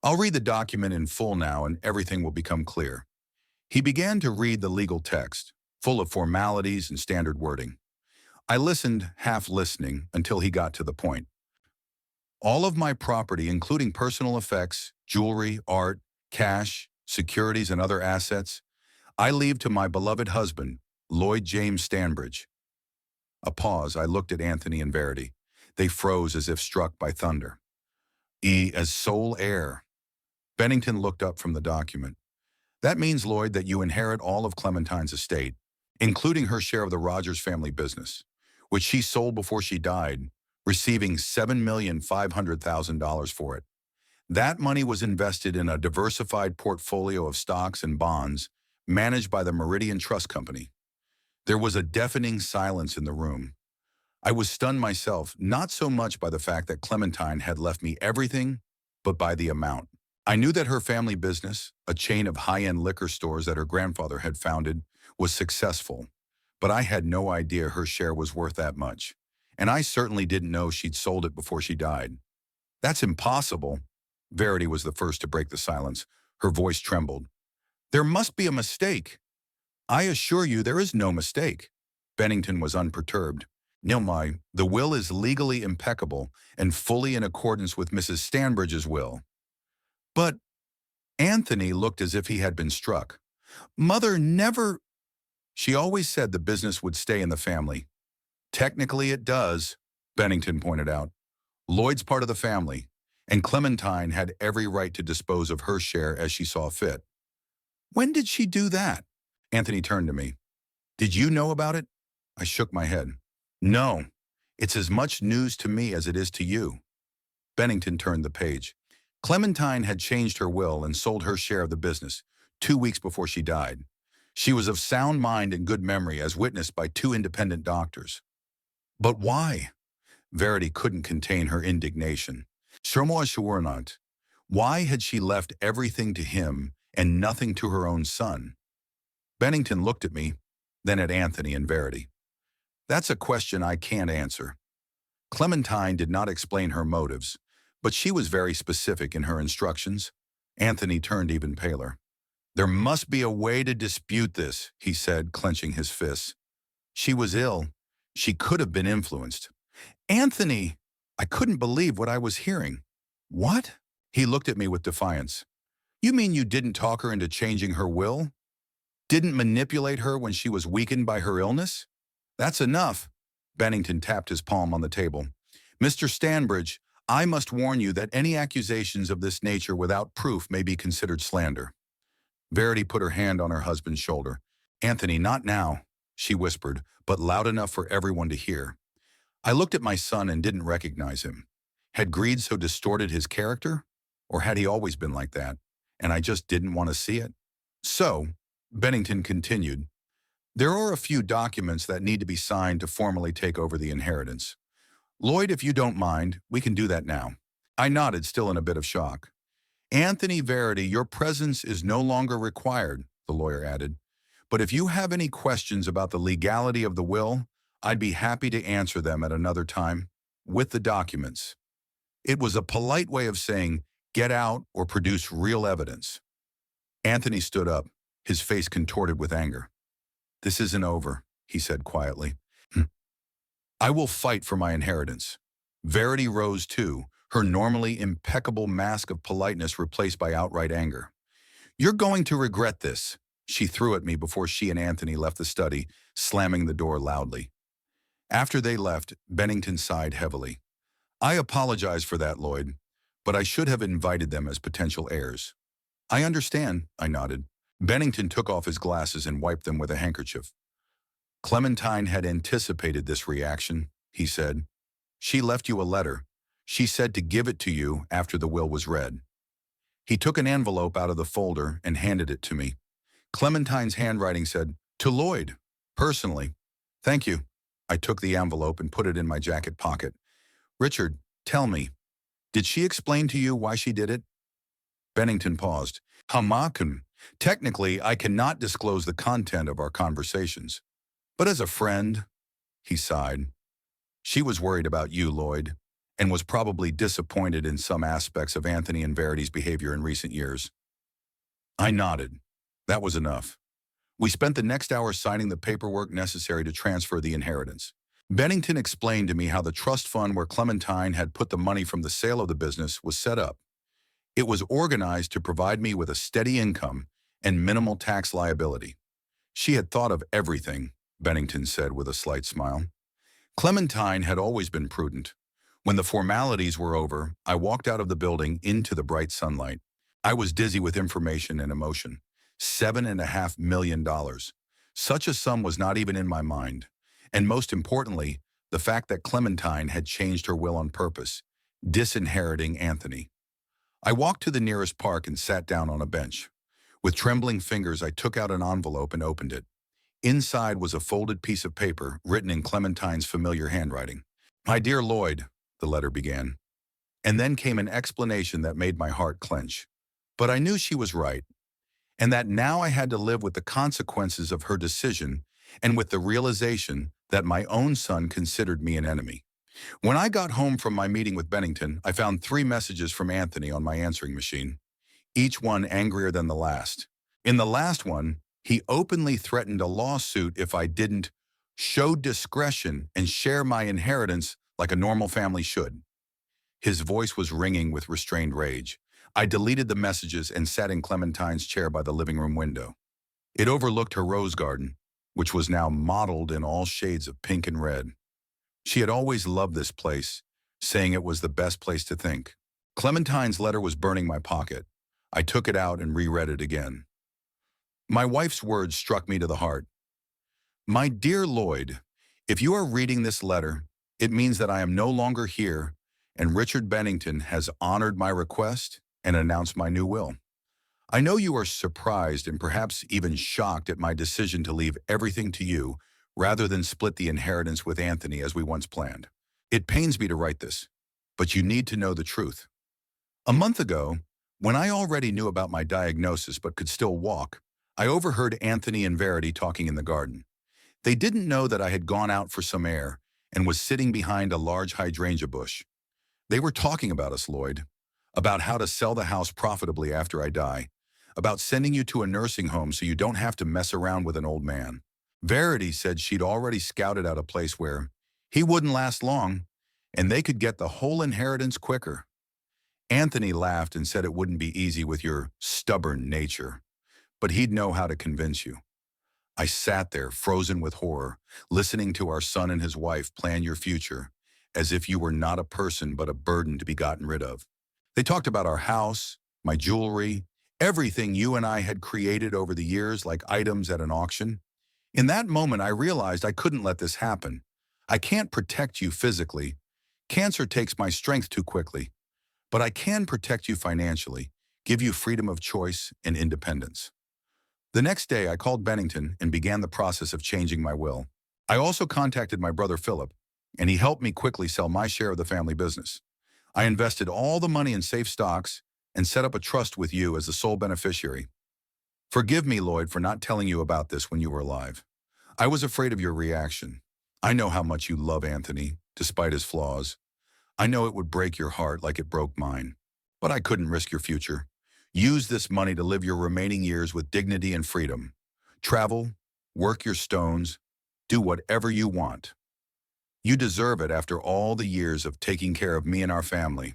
I'll read the document in full now and everything will become clear. He began to read the legal text, full of formalities and standard wording. I listened, half listening, until he got to the point. All of my property, including personal effects, jewelry, art, cash, securities, and other assets, I leave to my beloved husband, Lloyd James Stanbridge. A pause. I looked at Anthony and Verity. They froze as if struck by thunder. As sole heir. Bennington looked up from the document. That means, Lloyd, that you inherit all of Clementine's estate, including her share of the Rogers family business, which she sold before she died, receiving $7,500,000 for it. That money was invested in a diversified portfolio of stocks and bonds managed by the Meridian Trust Company. There was a deafening silence in the room. I was stunned myself, not so much by the fact that Clementine had left me everything, but by the amount. I knew that her family business, a chain of high-end liquor stores that her grandfather had founded, was successful, but I had no idea her share was worth that much. And I certainly didn't know she'd sold it before she died. That's impossible. Verity was the first to break the silence. Her voice trembled. There must be a mistake. I assure you there is no mistake. Bennington was unperturbed. Nilmai, the will is legally impeccable and fully in accordance with Mrs. Stanbridge's will. But Anthony looked as if he had been struck. Mother never... She always said the business would stay in the family. Technically it does, Bennington pointed out. Lloyd's part of the family, and Clementine had every right to dispose of her share as she saw fit. When did she do that? Anthony turned to me. Did you know about it? I shook my head. No, it's as much news to me as it is to you. Bennington turned the page. Clementine had changed her will and sold her share of the business 2 weeks before she died. She was of sound mind and good memory, as witnessed by 2 independent doctors. But why? Verity couldn't contain her indignation. Why had she left everything to him and nothing to her own son? Bennington looked at me, then at Anthony and Verity. That's a question I can't answer. Clementine did not explain her motives, but she was very specific in her instructions. Anthony turned even paler. There must be a way to dispute this, he said, clenching his fists. She was ill. She could have been influenced. Anthony! I couldn't believe what I was hearing. What? He looked at me with defiance. You mean you didn't talk her into changing her will? Didn't manipulate her when she was weakened by her illness? That's enough. Bennington tapped his palm on the table. Mr. Stanbridge, I must warn you that any accusations of this nature without proof may be considered slander. Verity put her hand on her husband's shoulder. Anthony, not now, she whispered, but loud enough for everyone to hear. I looked at my son and didn't recognize him. Had greed so distorted his character? Or had he always been like that, and I just didn't want to see it? So, Bennington continued, there are a few documents that need to be signed to formally take over the inheritance. Lloyd, if you don't mind, we can do that now. I nodded, still in a bit of shock. Anthony, Verity, your presence is no longer required, the lawyer added. But if you have any questions about the legality of the will, I'd be happy to answer them at another time, with the documents. It was a polite way of saying, get out or produce real evidence. Anthony stood up, his face contorted with anger. This isn't over, he said quietly. I will fight for my inheritance. Verity rose too, her normally impeccable mask of politeness replaced by outright anger. You're going to regret this, she threw at me before she and Anthony left the study, slamming the door loudly. After they left, Bennington sighed heavily. I apologize for that, Lloyd, but I should have invited them as potential heirs. I understand, I nodded. Bennington took off his glasses and wiped them with a handkerchief. Clementine had anticipated this reaction, he said. She left you a letter. She said to give it to you after the will was read. He took an envelope out of the folder and handed it to me. Clementine's handwriting said, to Lloyd, personally. Thank you. I took the envelope and put it in my jacket pocket. Richard, tell me, did she explain to you why she did it? Bennington paused. Hamakum. Technically, I cannot disclose the content of our conversations. But as a friend, he sighed. She was worried about you, Lloyd, and was probably disappointed in some aspects of Anthony and Verity's behavior in recent years. I nodded. That was enough. We spent the next hour signing the paperwork necessary to transfer the inheritance. Bennington explained to me how the trust fund where Clementine had put the money from the sale of the business was set up. It was organized to provide me with a steady income and minimal tax liability. She had thought of everything, Bennington said with a slight smile. Clementine had always been prudent. When the formalities were over, I walked out of the building into the bright sunlight. I was dizzy with information and emotion. $7.5 million. Such a sum was not even in my mind. And most importantly, the fact that Clementine had changed her will on purpose, disinheriting Anthony. I walked to the nearest park and sat down on a bench. With trembling fingers, I took out an envelope and opened it. Inside was a folded piece of paper written in Clementine's familiar handwriting. "My dear Lloyd," the letter began. And then came an explanation that made my heart clench. But I knew she was right, and that now I had to live with the consequences of her decision and with the realization that my own son considered me an enemy. When I got home from my meeting with Bennington, I found 3 messages from Anthony on my answering machine, each one angrier than the last. In the last one, he openly threatened a lawsuit if I didn't show discretion and share my inheritance like a normal family should. His voice was ringing with restrained rage. I deleted the messages and sat in Clementine's chair by the living room window. It overlooked her rose garden, which was now mottled in all shades of pink and red. She had always loved this place, saying it was the best place to think. Clementine's letter was burning my pocket. I took it out and reread it again. My wife's words struck me to the heart. "My dear Lloyd, if you are reading this letter, it means that I am no longer here, and Richard Bennington has honored my request and announced my new will. I know you are surprised and perhaps even shocked at my decision to leave everything to you rather than split the inheritance with Anthony as we once planned. It pains me to write this, but you need to know the truth. A month ago, when I already knew about my diagnosis but could still walk, I overheard Anthony and Verity talking in the garden. They didn't know that I had gone out for some air and was sitting behind a large hydrangea bush. They were talking about us, Lloyd, about how to sell the house profitably after I die, about sending you to a nursing home so you don't have to mess around with an old man. Verity said she'd already scouted out a place where he wouldn't last long and they could get the whole inheritance quicker. Anthony laughed and said it wouldn't be easy with your stubborn nature, but he'd know how to convince you. I sat there, frozen with horror, listening to our son and his wife plan your future, as if you were not a person but a burden to be gotten rid of. They talked about our house, my jewelry, everything you and I had created over the years like items at an auction. In that moment, I realized I couldn't let this happen. I can't protect you physically. Cancer takes my strength too quickly. But I can protect you financially, give you freedom of choice and independence. The next day, I called Bennington and began the process of changing my will. I also contacted my brother Philip, and he helped me quickly sell my share of the family business. I invested all the money in safe stocks and set up a trust with you as the sole beneficiary. Forgive me, Lloyd, for not telling you about this when you were alive. I was afraid of your reaction. I know how much you love Anthony, despite his flaws. I know it would break your heart like it broke mine. But I couldn't risk your future. Use this money to live your remaining years with dignity and freedom. Travel, work your stones, do whatever you want. You deserve it after all the years of taking care of me and our family.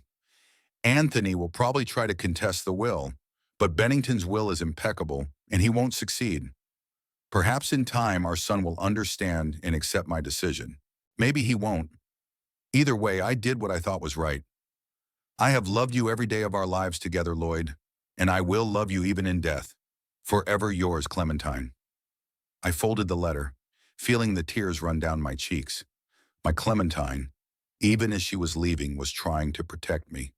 Anthony will probably try to contest the will, but Bennington's will is impeccable, and he won't succeed. Perhaps in time our son will understand and accept my decision. Maybe he won't. Either way, I did what I thought was right. I have loved you every day of our lives together, Lloyd, and I will love you even in death. Forever yours, Clementine. I folded the letter, feeling the tears run down my cheeks. My Clementine, even as she was leaving, was trying to protect me.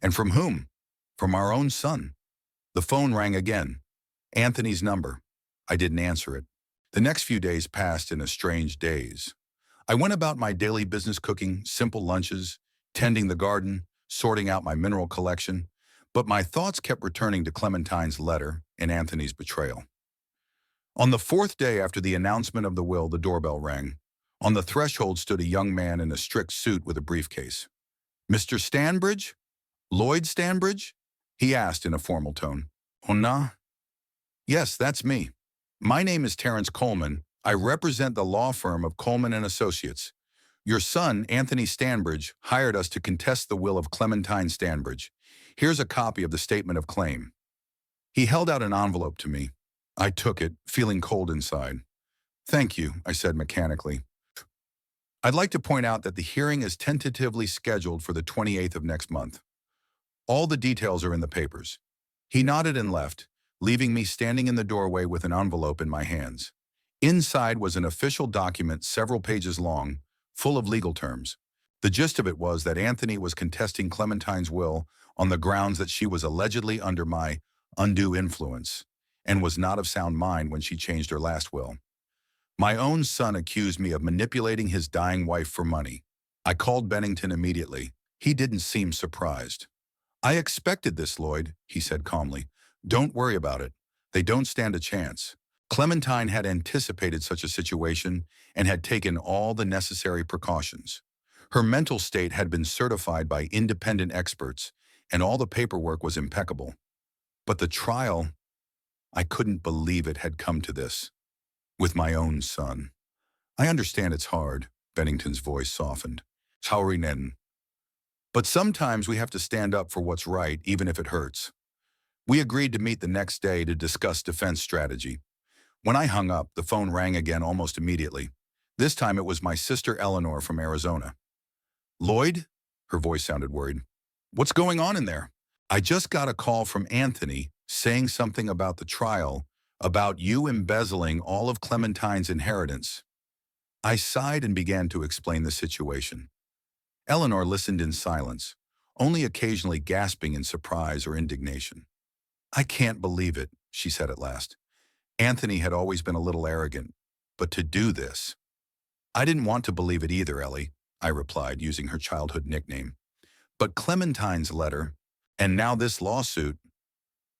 And from whom? From our own son. The phone rang again. Anthony's number. I didn't answer it. The next few days passed in a strange daze. I went about my daily business, cooking simple lunches, tending the garden, sorting out my mineral collection, but my thoughts kept returning to Clementine's letter and Anthony's betrayal. On the 4th day after the announcement of the will, the doorbell rang. On the threshold stood a young man in a strict suit with a briefcase. "Mr. Stanbridge? Lloyd Stanbridge?" he asked in a formal tone. "Oh, nah?" "Yes, that's me. My name is Terrence Coleman. I represent the law firm of Coleman and Associates. Your son, Anthony Stanbridge, hired us to contest the will of Clementine Stanbridge. Here's a copy of the statement of claim." He held out an envelope to me. I took it, feeling cold inside. "Thank you," I said mechanically. "I'd like to point out that the hearing is tentatively scheduled for the 28th of next month. All the details are in the papers. He nodded and left, leaving me standing in the doorway with an envelope in my hands. Inside was an official document several pages long, full of legal terms. The gist of it was that Anthony was contesting Clementine's will on the grounds that she was allegedly under my undue influence and was not of sound mind when she changed her last will. My own son accused me of manipulating his dying wife for money. I called Bennington immediately. He didn't seem surprised. "I expected this, Lloyd," he said calmly. "Don't worry about it. They don't stand a chance." Clementine had anticipated such a situation and had taken all the necessary precautions. Her mental state had been certified by independent experts, and all the paperwork was impeccable. But the trial, I couldn't believe it had come to this. With my own son. "I understand it's hard," Bennington's voice softened. "Taurinen. But sometimes we have to stand up for what's right, even if it hurts." We agreed to meet the next day to discuss defense strategy. When I hung up, the phone rang again almost immediately. This time it was my sister Eleanor from Arizona. "Lloyd?" Her voice sounded worried. "What's going on in there?" "I just got a call from Anthony saying something about the trial, about you embezzling all of Clementine's inheritance." I sighed and began to explain the situation. Eleanor listened in silence, only occasionally gasping in surprise or indignation. "I can't believe it," she said at last. "Anthony had always been a little arrogant, but to do this—" "I didn't want to believe it either, Ellie," I replied, using her childhood nickname. "But Clementine's letter, and now this lawsuit—"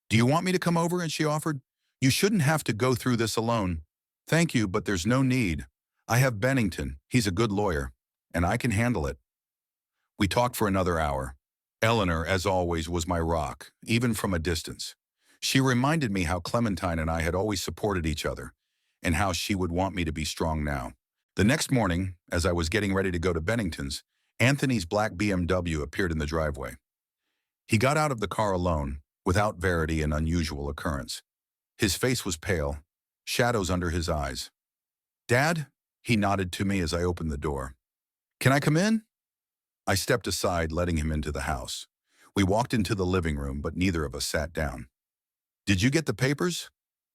"Do you want me to come over?" and she offered. "You shouldn't have to go through this alone." "Thank you, but there's no need. I have Bennington. He's a good lawyer, and I can handle it." We talked for another hour. Eleanor, as always, was my rock, even from a distance. She reminded me how Clementine and I had always supported each other, and how she would want me to be strong now. The next morning, as I was getting ready to go to Bennington's, Anthony's black BMW appeared in the driveway. He got out of the car alone, without Verity, an unusual occurrence. His face was pale, shadows under his eyes. "Dad?" He nodded to me as I opened the door. "Can I come in?" I stepped aside, letting him into the house. We walked into the living room, but neither of us sat down. "Did you get the papers?"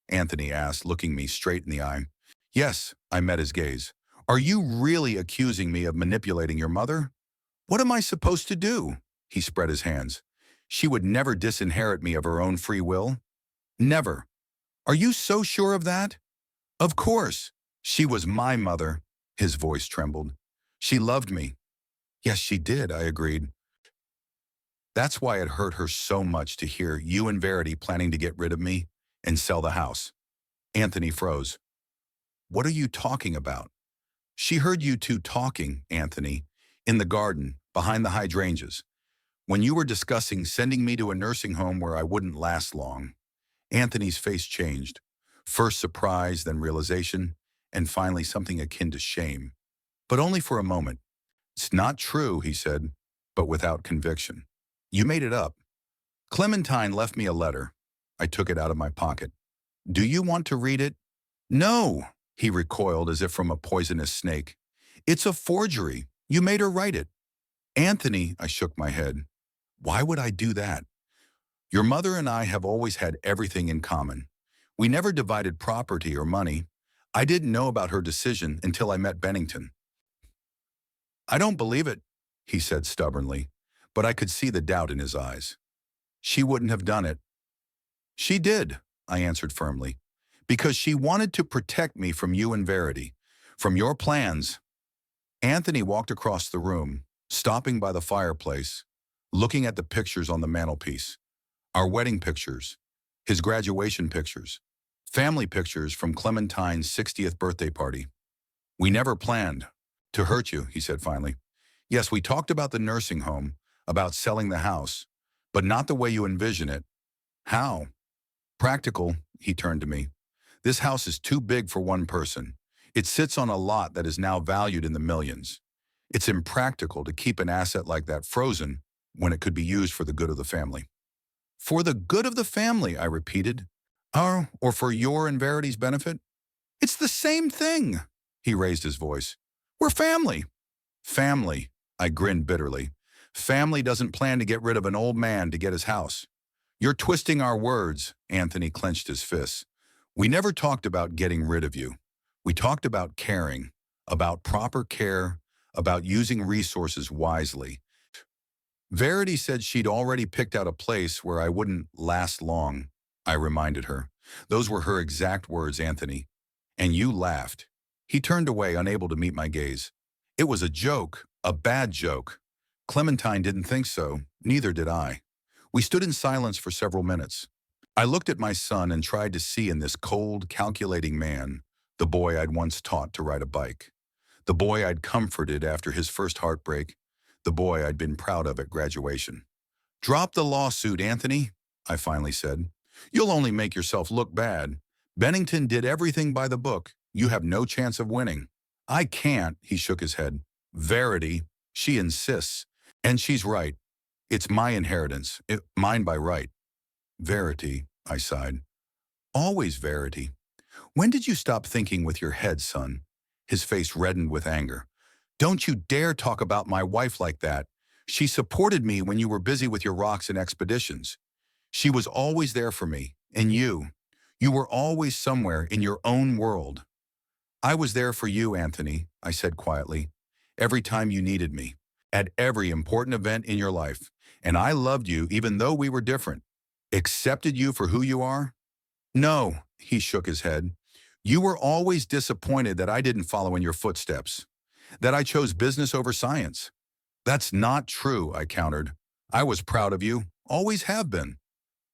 Anthony asked, looking me straight in the eye. "Yes," I met his gaze. "Are you really accusing me of manipulating your mother?" "What am I supposed to do?" He spread his hands. "She would never disinherit me of her own free will. Never." "Are you so sure of that?" "Of course. She was my mother." His voice trembled. "She loved me." "Yes, she did," I agreed. "That's why it hurt her so much to hear you and Verity planning to get rid of me and sell the house." Anthony froze. "What are you talking about?" "She heard you two talking, Anthony, in the garden, behind the hydrangeas, when you were discussing sending me to a nursing home where I wouldn't last long." Anthony's face changed. First surprise, then realization, and finally something akin to shame. But only for a moment. "It's not true," he said, but without conviction. "You made it up." "Clementine left me a letter." I took it out of my pocket. "Do you want to read it?" "No," he recoiled as if from a poisonous snake. "It's a forgery. You made her write it." "Anthony," I shook my head. "Why would I do that? Your mother and I have always had everything in common. We never divided property or money. I didn't know about her decision until I met Bennington." "I don't believe it," he said stubbornly, but I could see the doubt in his eyes. "She wouldn't have done it." "She did," I answered firmly, "because she wanted to protect me from you and Verity, from your plans." Anthony walked across the room, stopping by the fireplace, looking at the pictures on the mantelpiece. Our wedding pictures, his graduation pictures, family pictures from Clementine's 60th birthday party. "We never planned to hurt you," he said finally. "Yes, we talked about the nursing home, about selling the house, but not the way you envision it." "How?" "Practical," he turned to me. "This house is too big for one person. It sits on a lot that is now valued in the millions. It's impractical to keep an asset like that frozen when it could be used for the good of the family." "For the good of the family," I repeated. Or for your and Verity's benefit?" "It's the same thing." He raised his voice. "We're family." "Family," I grinned bitterly. "Family doesn't plan to get rid of an old man to get his house. You're twisting our words, Anthony clenched his fists. We never talked about getting rid of you. We talked about caring, about proper care, about using resources wisely. Verity said she'd already picked out a place where I wouldn't last long, I reminded her. Those were her exact words, Anthony. And you laughed. He turned away, unable to meet my gaze. It was a joke, a bad joke. Clementine didn't think so, neither did I. We stood in silence for several minutes. I looked at my son and tried to see in this cold, calculating man the boy I'd once taught to ride a bike, the boy I'd comforted after his first heartbreak, the boy I'd been proud of at graduation. Drop the lawsuit, Anthony, I finally said. You'll only make yourself look bad. Bennington did everything by the book. You have no chance of winning. I can't, he shook his head. Verity, she insists. And she's right. It's my inheritance, mine by right. Verity, I sighed. Always Verity. When did you stop thinking with your head, son? His face reddened with anger. Don't you dare talk about my wife like that. She supported me when you were busy with your rocks and expeditions. She was always there for me, and you. You were always somewhere in your own world. I was there for you, Anthony, I said quietly, every time you needed me, at every important event in your life, and I loved you even though we were different. Accepted you for who you are? No, he shook his head. You were always disappointed that I didn't follow in your footsteps, that I chose business over science. That's not true, I countered. I was proud of you, always have been.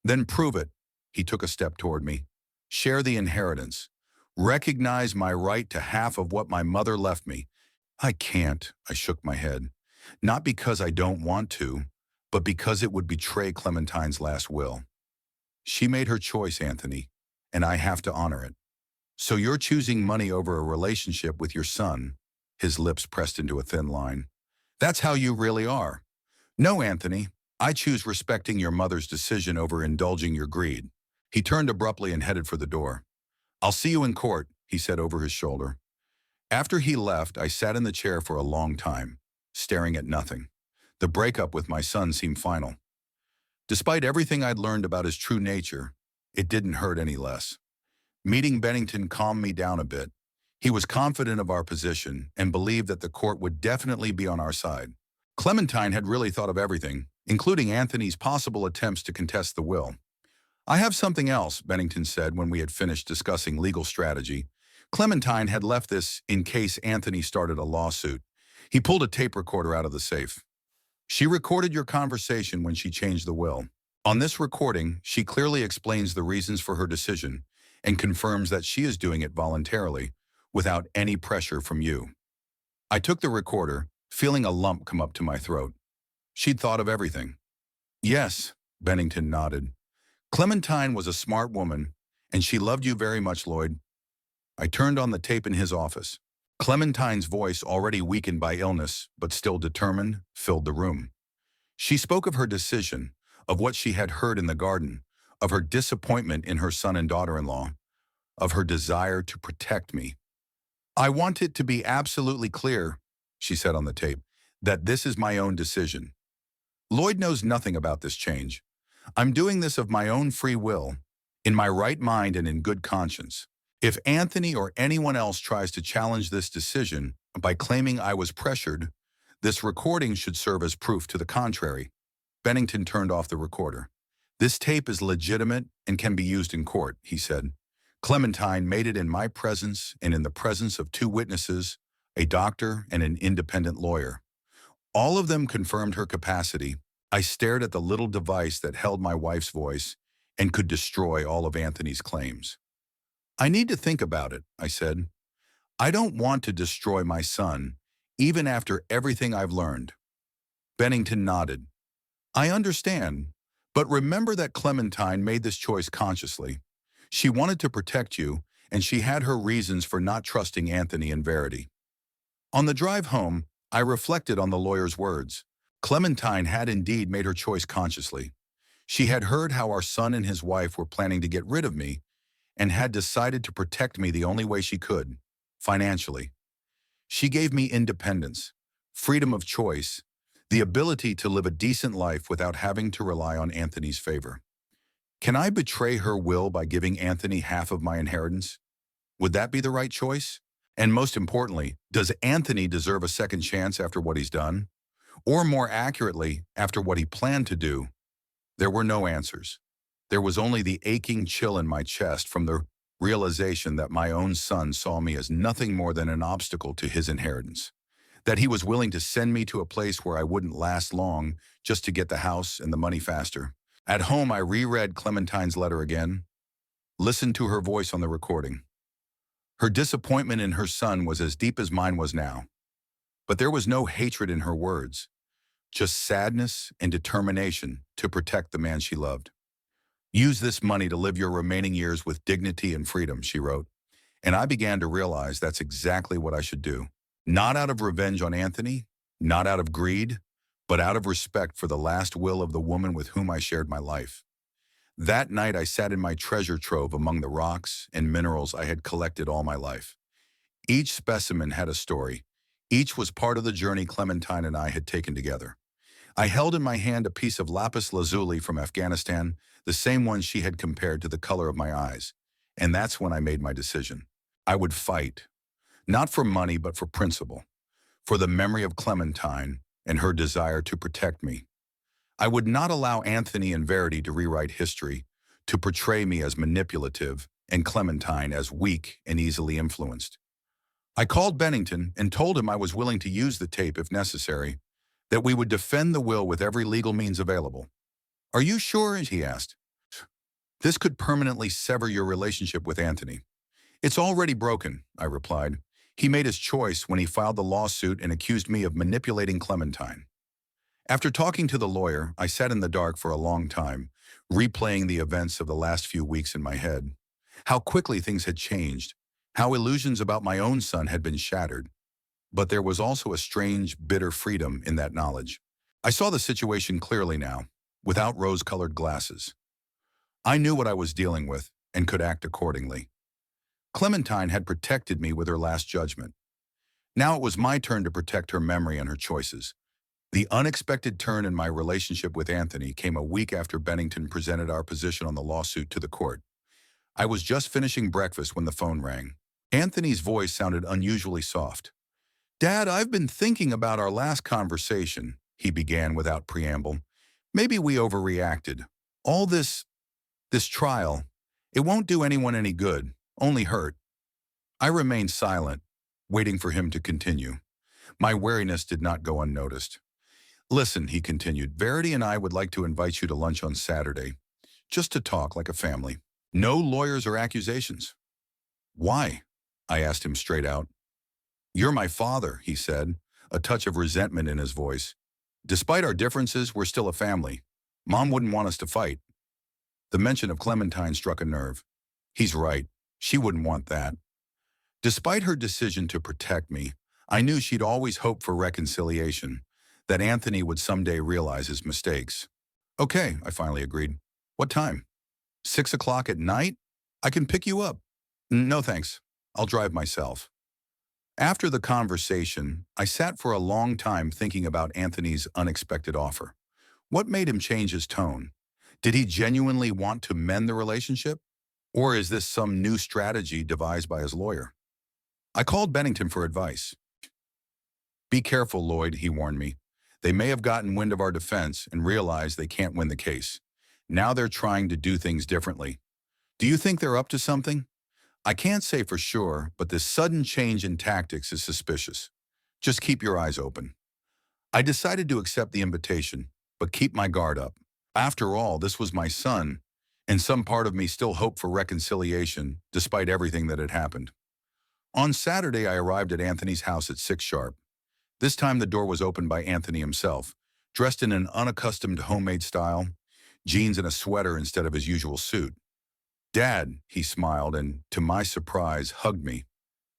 Then prove it. He took a step toward me. Share the inheritance. Recognize my right to half of what my mother left me. I can't, I shook my head. Not because I don't want to, but because it would betray Clementine's last will. She made her choice, Anthony, and I have to honor it. So you're choosing money over a relationship with your son. His lips pressed into a thin line. That's how you really are. No, Anthony, I choose respecting your mother's decision over indulging your greed. He turned abruptly and headed for the door. I'll see you in court, he said over his shoulder. After he left, I sat in the chair for a long time, staring at nothing. The breakup with my son seemed final. Despite everything I'd learned about his true nature, it didn't hurt any less. Meeting Bennington calmed me down a bit. He was confident of our position and believed that the court would definitely be on our side. Clementine had really thought of everything, including Anthony's possible attempts to contest the will. I have something else, Bennington said when we had finished discussing legal strategy. Clementine had left this in case Anthony started a lawsuit. He pulled a tape recorder out of the safe. She recorded your conversation when she changed the will. On this recording, she clearly explains the reasons for her decision and confirms that she is doing it voluntarily, without any pressure from you. I took the recorder, feeling a lump come up to my throat. She'd thought of everything. Yes, Bennington nodded. Clementine was a smart woman, and she loved you very much, Lloyd. I turned on the tape in his office. Clementine's voice, already weakened by illness, but still determined, filled the room. She spoke of her decision, of what she had heard in the garden, of her disappointment in her son and daughter-in-law, of her desire to protect me. I want it to be absolutely clear, she said on the tape, that this is my own decision. Lloyd knows nothing about this change. I'm doing this of my own free will, in my right mind and in good conscience. If Anthony or anyone else tries to challenge this decision by claiming I was pressured, this recording should serve as proof to the contrary. Bennington turned off the recorder. This tape is legitimate and can be used in court, he said. Clementine made it in my presence and in the presence of two witnesses, a doctor and an independent lawyer. All of them confirmed her capacity. I stared at the little device that held my wife's voice and could destroy all of Anthony's claims. I need to think about it, I said. I don't want to destroy my son, even after everything I've learned. Bennington nodded. I understand, but remember that Clementine made this choice consciously. She wanted to protect you, and she had her reasons for not trusting Anthony and Verity. On the drive home, I reflected on the lawyer's words. Clementine had indeed made her choice consciously. She had heard how our son and his wife were planning to get rid of me and had decided to protect me the only way she could, financially. She gave me independence, freedom of choice, the ability to live a decent life without having to rely on Anthony's favor. Can I betray her will by giving Anthony half of my inheritance? Would that be the right choice? And most importantly, does Anthony deserve a second chance after what he's done? Or more accurately, after what he planned to do? There were no answers. There was only the aching chill in my chest from the realization that my own son saw me as nothing more than an obstacle to his inheritance. That he was willing to send me to a place where I wouldn't last long just to get the house and the money faster. At home, I reread Clementine's letter again, listened to her voice on the recording. Her disappointment in her son was as deep as mine was now. But there was no hatred in her words, just sadness and determination to protect the man she loved. Use this money to live your remaining years with dignity and freedom, she wrote. And I began to realize that's exactly what I should do. Not out of revenge on Anthony, not out of greed, but out of respect for the last will of the woman with whom I shared my life. That night I sat in my treasure trove among the rocks and minerals I had collected all my life. Each specimen had a story. Each was part of the journey Clementine and I had taken together. I held in my hand a piece of lapis lazuli from Afghanistan, the same one she had compared to the color of my eyes. And that's when I made my decision. I would fight, not for money but for principle, for the memory of Clementine and her desire to protect me. I would not allow Anthony and Verity to rewrite history, to portray me as manipulative and Clementine as weak and easily influenced. I called Bennington and told him I was willing to use the tape if necessary, that we would defend the will with every legal means available. Are you sure? He asked. This could permanently sever your relationship with Anthony. It's already broken, I replied. He made his choice when he filed the lawsuit and accused me of manipulating Clementine. After talking to the lawyer, I sat in the dark for a long time, replaying the events of the last few weeks in my head. How quickly things had changed, how illusions about my own son had been shattered. But there was also a strange, bitter freedom in that knowledge. I saw the situation clearly now, without rose-colored glasses. I knew what I was dealing with and could act accordingly. Clementine had protected me with her last judgment. Now it was my turn to protect her memory and her choices. The unexpected turn in my relationship with Anthony came a week after Bennington presented our position on the lawsuit to the court. I was just finishing breakfast when the phone rang. Anthony's voice sounded unusually soft. "Dad, I've been thinking about our last conversation," he began without preamble. "Maybe we overreacted. All this trial, it won't do anyone any good, only hurt." I remained silent, waiting for him to continue. My wariness did not go unnoticed. "Listen," he continued, "Verity and I would like to invite you to lunch on Saturday, just to talk like a family. No lawyers or accusations." "Why?" I asked him straight out. "You're my father," he said, a touch of resentment in his voice. "Despite our differences, we're still a family. Mom wouldn't want us to fight." The mention of Clementine struck a nerve. He's right. She wouldn't want that. Despite her decision to protect me, I knew she'd always hoped for reconciliation, that Anthony would someday realize his mistakes. "Okay," I finally agreed. "What time? 6 o'clock at night? I can pick you up." "No thanks. I'll drive myself." After the conversation, I sat for a long time thinking about Anthony's unexpected offer. What made him change his tone? Did he genuinely want to mend the relationship? Or is this some new strategy devised by his lawyer? I called Bennington for advice. "Be careful, Lloyd," he warned me. "They may have gotten wind of our defense and realized they can't win the case. Now they're trying to do things differently. Do you think they're up to something? I can't say for sure, but this sudden change in tactics is suspicious. Just keep your eyes open." I decided to accept the invitation, but keep my guard up. After all, this was my son, and some part of me still hoped for reconciliation, despite everything that had happened. On Saturday, I arrived at Anthony's house at 6 sharp. This time the door was opened by Anthony himself, dressed in an unaccustomed homemade style, jeans and a sweater instead of his usual suit. "Dad," he smiled and, to my surprise, hugged me.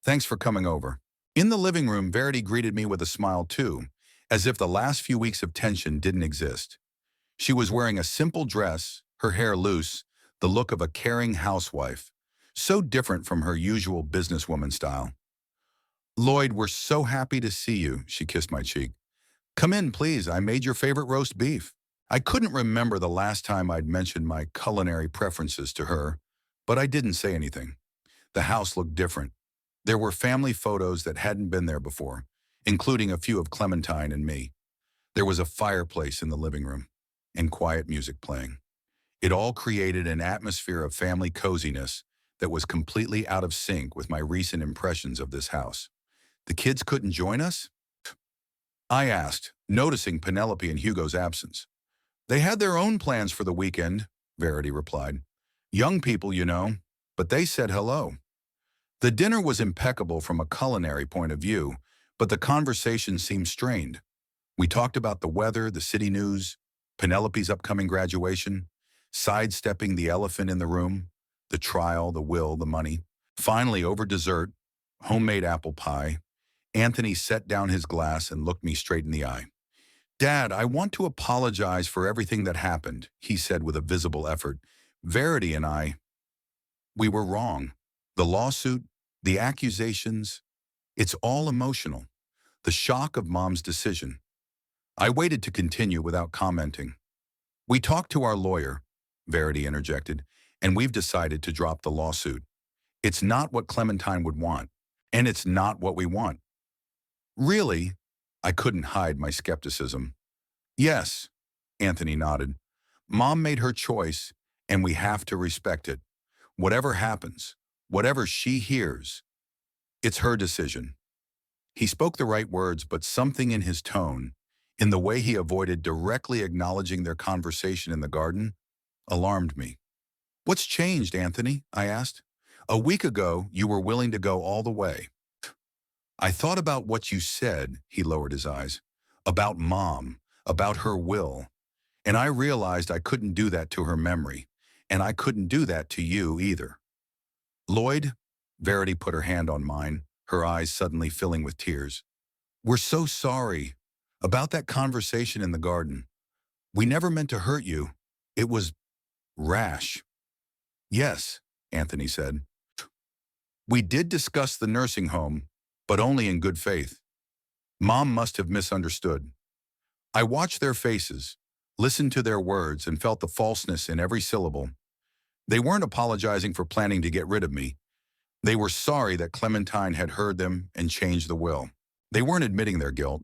"Thanks for coming over." In the living room, Verity greeted me with a smile too, as if the last few weeks of tension didn't exist. She was wearing a simple dress, her hair loose, the look of a caring housewife, so different from her usual businesswoman style. "Lloyd, we're so happy to see you," she kissed my cheek. "Come in, please. I made your favorite roast beef." I couldn't remember the last time I'd mentioned my culinary preferences to her, but I didn't say anything. The house looked different. There were family photos that hadn't been there before, including a few of Clementine and me. There was a fireplace in the living room and quiet music playing. It all created an atmosphere of family coziness that was completely out of sync with my recent impressions of this house. The kids couldn't join us? I asked, noticing Penelope and Hugo's absence. They had their own plans for the weekend, Verity replied. Young people, you know, but they said hello. The dinner was impeccable from a culinary point of view, but the conversation seemed strained. We talked about the weather, the city news, Penelope's upcoming graduation, sidestepping the elephant in the room, the trial, the will, the money. Finally, over dessert, homemade apple pie, Anthony set down his glass and looked me straight in the eye. Dad, I want to apologize for everything that happened, he said with a visible effort. Verity and we were wrong. The lawsuit, the accusations, it's all emotional. The shock of Mom's decision. I waited to continue without commenting. We talked to our lawyer, Verity interjected, and we've decided to drop the lawsuit. It's not what Clementine would want, and it's not what we want. Really? I couldn't hide my skepticism. Yes, Anthony nodded. Mom made her choice, and we have to respect it. Whatever happens, whatever she hears, it's her decision. He spoke the right words, but something in his tone, in the way he avoided directly acknowledging their conversation in the garden, alarmed me. What's changed, Anthony? I asked. A week ago, you were willing to go all the way. I thought about what you said, he lowered his eyes, about Mom, about her will, and I realized I couldn't do that to her memory, and I couldn't do that to you either. Lloyd, Verity put her hand on mine, her eyes suddenly filling with tears. We're so sorry about that conversation in the garden. We never meant to hurt you. It was rash. Yes, Anthony said. We did discuss the nursing home, but only in good faith. Mom must have misunderstood. I watched their faces, listened to their words, and felt the falseness in every syllable. They weren't apologizing for planning to get rid of me. They were sorry that Clementine had heard them and changed the will. They weren't admitting their guilt.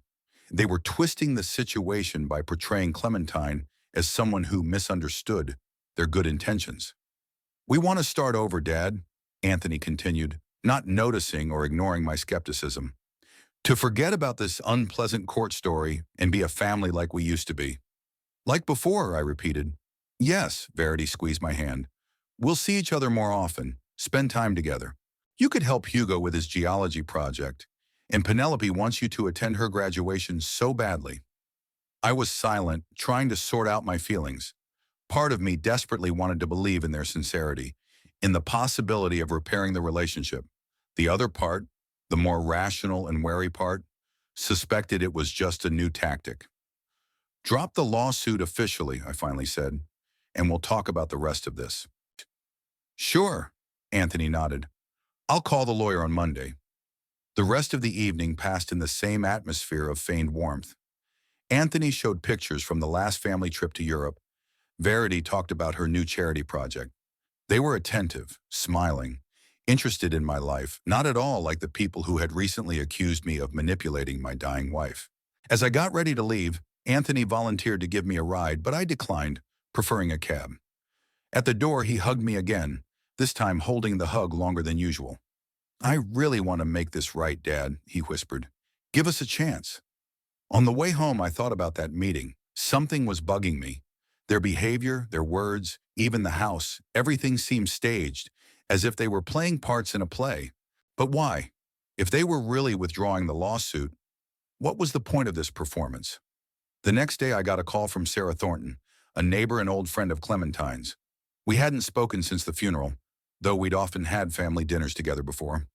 They were twisting the situation by portraying Clementine as someone who misunderstood their good intentions. We want to start over, Dad, Anthony continued, not noticing or ignoring my skepticism. To forget about this unpleasant court story and be a family like we used to be. Like before, I repeated. Yes, Verity squeezed my hand. We'll see each other more often, spend time together. You could help Hugo with his geology project, and Penelope wants you to attend her graduation so badly. I was silent, trying to sort out my feelings. Part of me desperately wanted to believe in their sincerity, in the possibility of repairing the relationship. The other part, the more rational and wary part, suspected it was just a new tactic. Drop the lawsuit officially, I finally said, and we'll talk about the rest of this. Sure, Anthony nodded. I'll call the lawyer on Monday. The rest of the evening passed in the same atmosphere of feigned warmth. Anthony showed pictures from the last family trip to Europe. Verity talked about her new charity project. They were attentive, smiling, interested in my life, not at all like the people who had recently accused me of manipulating my dying wife. As I got ready to leave, Anthony volunteered to give me a ride, but I declined, preferring a cab. At the door, he hugged me again, this time holding the hug longer than usual. I really want to make this right, Dad, he whispered. Give us a chance. On the way home, I thought about that meeting. Something was bugging me. Their behavior, their words, even the house, everything seemed staged, as if they were playing parts in a play. But why? If they were really withdrawing the lawsuit, what was the point of this performance? The next day, I got a call from Sarah Thornton, a neighbor and old friend of Clementine's. We hadn't spoken since the funeral, though we'd often had family dinners together before.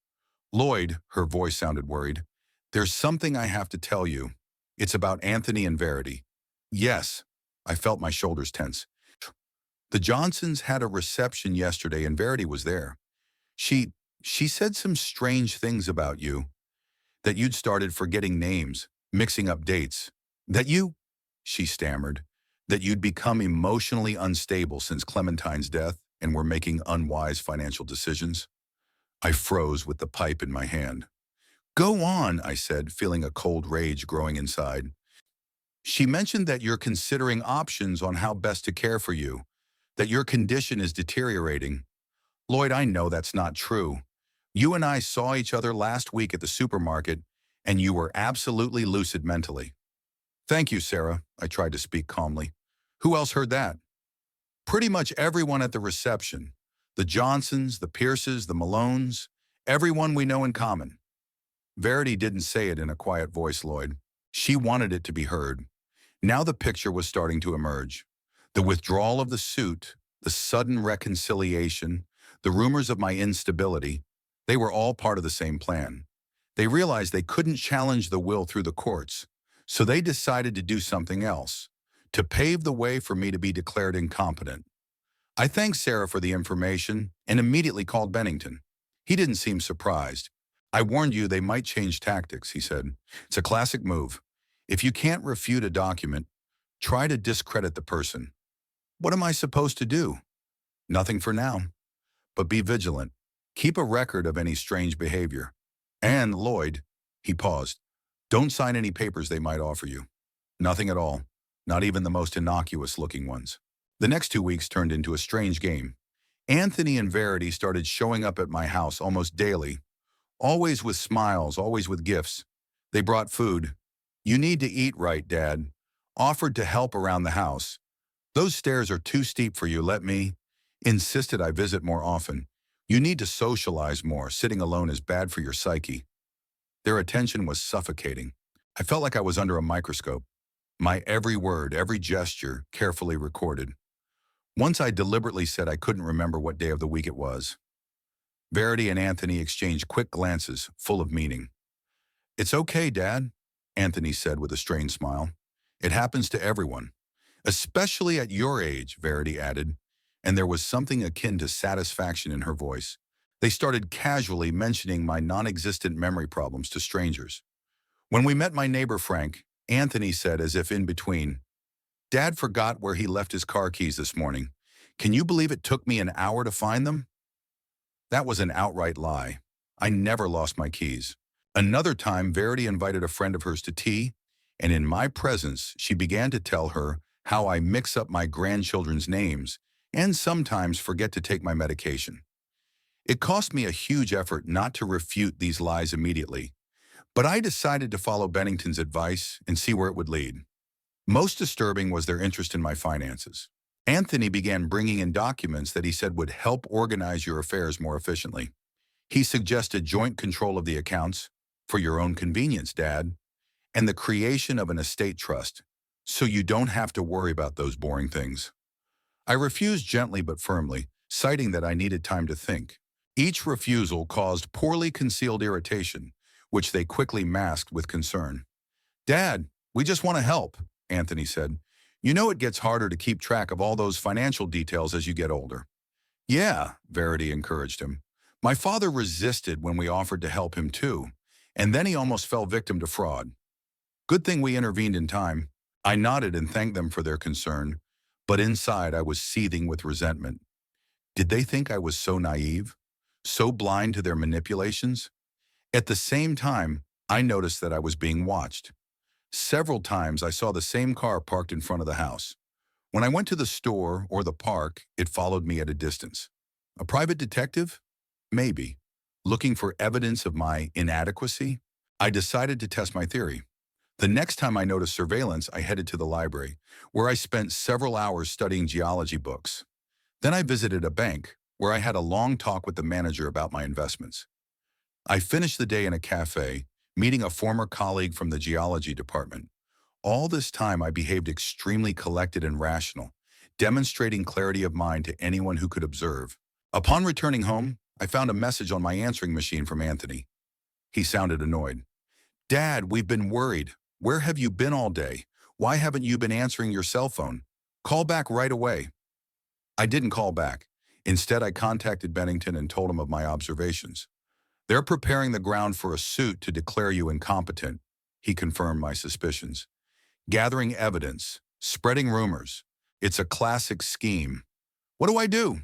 Lloyd, her voice sounded worried. There's something I have to tell you. It's about Anthony and Verity. Yes, I felt my shoulders tense. The Johnsons had a reception yesterday and Verity was there. She said some strange things about you. That you'd started forgetting names, mixing up dates. That you, she stammered. That you'd become emotionally unstable since Clementine's death and were making unwise financial decisions? I froze with the pipe in my hand. Go on, I said, feeling a cold rage growing inside. She mentioned that you're considering options on how best to care for you, that your condition is deteriorating. Lloyd, I know that's not true. You and I saw each other last week at the supermarket, and you were absolutely lucid mentally. Thank you, Sarah, I tried to speak calmly. Who else heard that? Pretty much everyone at the reception. The Johnsons, the Pierces, the Malones, everyone we know in common. Verity didn't say it in a quiet voice, Lloyd. She wanted it to be heard. Now the picture was starting to emerge. The withdrawal of the suit, the sudden reconciliation, the rumors of my instability, they were all part of the same plan. They realized they couldn't challenge the will through the courts, so they decided to do something else, to pave the way for me to be declared incompetent. I thanked Sarah for the information and immediately called Bennington. He didn't seem surprised. I warned you they might change tactics, he said. It's a classic move. If you can't refute a document, try to discredit the person. What am I supposed to do? Nothing for now. But be vigilant. Keep a record of any strange behavior. And, Lloyd, he paused, don't sign any papers they might offer you. Nothing at all. Not even the most innocuous-looking ones. The next 2 weeks turned into a strange game. Anthony and Verity started showing up at my house almost daily, always with smiles, always with gifts. They brought food. You need to eat right, Dad. Offered to help around the house. Those stairs are too steep for you, let me. Insisted I visit more often. You need to socialize more. Sitting alone is bad for your psyche. Their attention was suffocating. I felt like I was under a microscope. My every word, every gesture, carefully recorded. Once I deliberately said I couldn't remember what day of the week it was. Verity and Anthony exchanged quick glances, full of meaning. It's okay, Dad, Anthony said with a strained smile. It happens to everyone. Especially at your age, Verity added, and there was something akin to satisfaction in her voice. They started casually mentioning my non-existent memory problems to strangers. When we met my neighbor Frank, Anthony said as if in between, Dad forgot where he left his car keys this morning. Can you believe it took me an hour to find them? That was an outright lie. I never lost my keys. Another time, Verity invited a friend of hers to tea, and in my presence, she began to tell her how I mix up my grandchildren's names and sometimes forget to take my medication. It cost me a huge effort not to refute these lies immediately, but I decided to follow Bennington's advice and see where it would lead. Most disturbing was their interest in my finances. Anthony began bringing in documents that he said would help organize your affairs more efficiently. He suggested joint control of the accounts, for your own convenience, Dad, and the creation of an estate trust, so you don't have to worry about those boring things. I refused gently but firmly, citing that I needed time to think. Each refusal caused poorly concealed irritation, which they quickly masked with concern. Dad, we just want to help, Anthony said. You know it gets harder to keep track of all those financial details as you get older. Yeah, Verity encouraged him. My father resisted when we offered to help him too, and then he almost fell victim to fraud. Good thing we intervened in time. I nodded and thanked them for their concern, but inside I was seething with resentment. Did they think I was so naive? So blind to their manipulations? At the same time, I noticed that I was being watched. Several times I saw the same car parked in front of the house. When I went to the store or the park, it followed me at a distance. A private detective? Maybe. Looking for evidence of my inadequacy? I decided to test my theory. The next time I noticed surveillance, I headed to the library, where I spent several hours studying geology books. Then I visited a bank, where I had a long talk with the manager about my investments. I finished the day in a cafe, meeting a former colleague from the geology department. All this time I behaved extremely collected and rational, demonstrating clarity of mind to anyone who could observe. Upon returning home, I found a message on my answering machine from Anthony. He sounded annoyed. Dad, we've been worried. Where have you been all day? Why haven't you been answering your cell phone? Call back right away. I didn't call back. Instead, I contacted Bennington and told him of my observations. They're preparing the ground for a suit to declare you incompetent, he confirmed my suspicions. Gathering evidence, spreading rumors. It's a classic scheme. What do I do?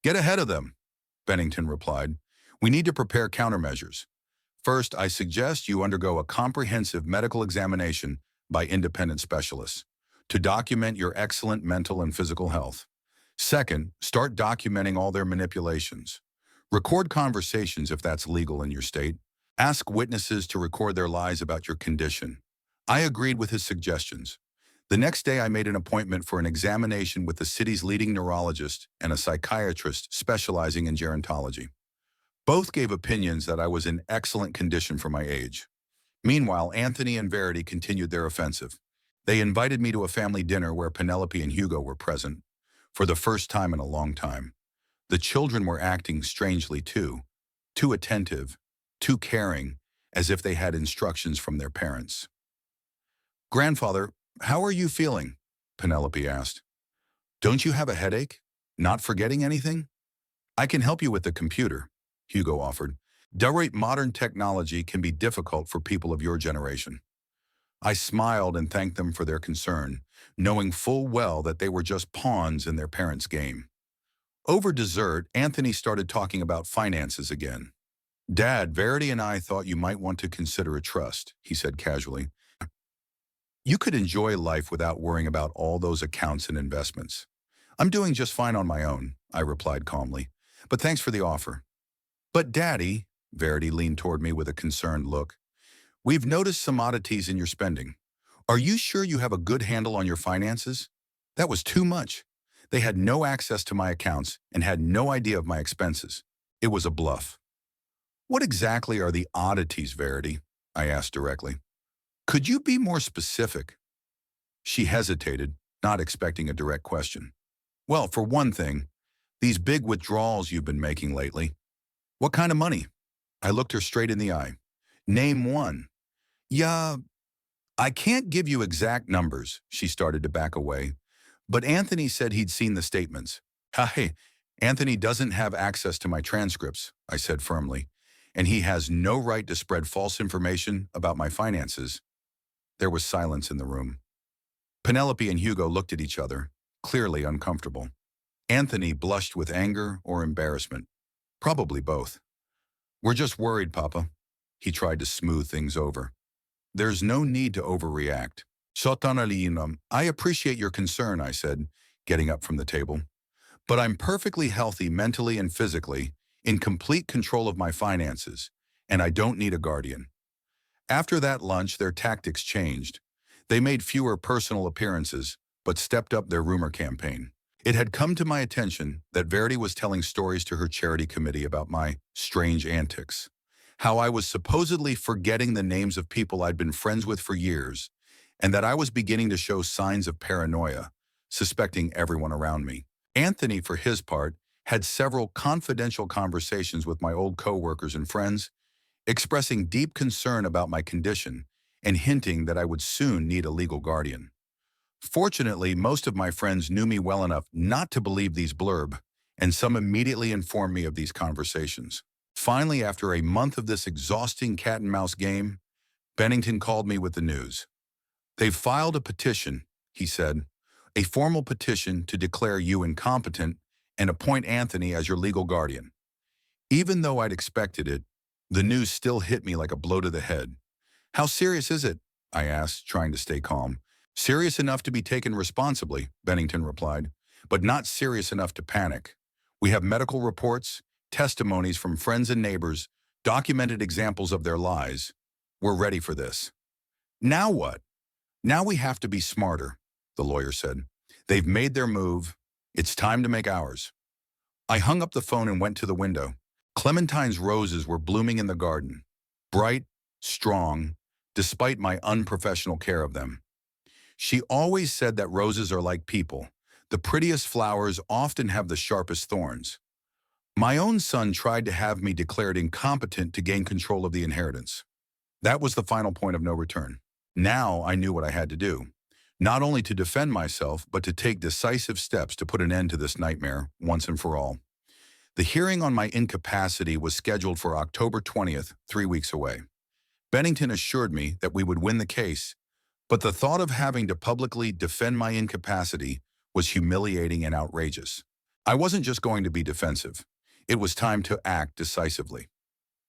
Get ahead of them, Bennington replied. We need to prepare countermeasures. First, I suggest you undergo a comprehensive medical examination by independent specialists to document your excellent mental and physical health. Second, start documenting all their manipulations. Record conversations if that's legal in your state. Ask witnesses to record their lies about your condition. I agreed with his suggestions. The next day, I made an appointment for an examination with the city's leading neurologist and a psychiatrist specializing in gerontology. Both gave opinions that I was in excellent condition for my age. Meanwhile, Anthony and Verity continued their offensive. They invited me to a family dinner where Penelope and Hugo were present, for the first time in a long time. The children were acting strangely too attentive, too caring, as if they had instructions from their parents. Grandfather, how are you feeling? Penelope asked. Don't you have a headache? Not forgetting anything? I can help you with the computer, Hugo offered. Modern technology can be difficult for people of your generation. I smiled and thanked them for their concern, knowing full well that they were just pawns in their parents' game. Over dessert, Anthony started talking about finances again. Dad, Verity and I thought you might want to consider a trust, he said casually. You could enjoy life without worrying about all those accounts and investments. I'm doing just fine on my own, I replied calmly, but thanks for the offer. But Daddy, Verity leaned toward me with a concerned look, we've noticed some oddities in your spending. Are you sure you have a good handle on your finances? That was too much. They had no access to my accounts and had no idea of my expenses. It was a bluff. What exactly are the oddities, Verity? I asked directly. Could you be more specific? She hesitated, not expecting a direct question. Well, for one thing, these big withdrawals you've been making lately. What kind of money? I looked her straight in the eye. Name one. Yeah, I can't give you exact numbers, she started to back away. But Anthony said he'd seen the statements. Hey, Anthony doesn't have access to my transcripts, I said firmly, and he has no right to spread false information about my finances. There was silence in the room. Penelope and Hugo looked at each other, clearly uncomfortable. Anthony blushed with anger or embarrassment. Probably both. We're just worried, Papa. He tried to smooth things over. There's no need to overreact. I appreciate your concern, I said, getting up from the table. But I'm perfectly healthy mentally and physically, in complete control of my finances, and I don't need a guardian. After that lunch, their tactics changed. They made fewer personal appearances, but stepped up their rumor campaign. It had come to my attention that Verity was telling stories to her charity committee about my strange antics, how I was supposedly forgetting the names of people I'd been friends with for years, and that I was beginning to show signs of paranoia, suspecting everyone around me. Anthony, for his part, had several confidential conversations with my old co-workers and friends, expressing deep concern about my condition and hinting that I would soon need a legal guardian. Fortunately, most of my friends knew me well enough not to believe these blurb, and some immediately informed me of these conversations. Finally, after a month of this exhausting cat-and-mouse game, Bennington called me with the news. They've filed a petition, he said, a formal petition to declare you incompetent and appoint Anthony as your legal guardian. Even though I'd expected it, the news still hit me like a blow to the head. How serious is it? I asked, trying to stay calm. Serious enough to be taken responsibly, Bennington replied, but not serious enough to panic. We have medical reports, testimonies from friends and neighbors, documented examples of their lies. We're ready for this. Now what? Now we have to be smarter, the lawyer said. They've made their move. It's time to make ours. I hung up the phone and went to the window. Clementine's roses were blooming in the garden, bright, strong, despite my unprofessional care of them. She always said that roses are like people. The prettiest flowers often have the sharpest thorns. My own son tried to have me declared incompetent to gain control of the inheritance. That was the final point of no return. Now I knew what I had to do, not only to defend myself, but to take decisive steps to put an end to this nightmare once and for all. The hearing on my incapacity was scheduled for October 20th, 3 weeks away. Bennington assured me that we would win the case, But the thought of having to publicly defend my incapacity was humiliating and outrageous. I wasn't just going to be defensive. It was time to act decisively.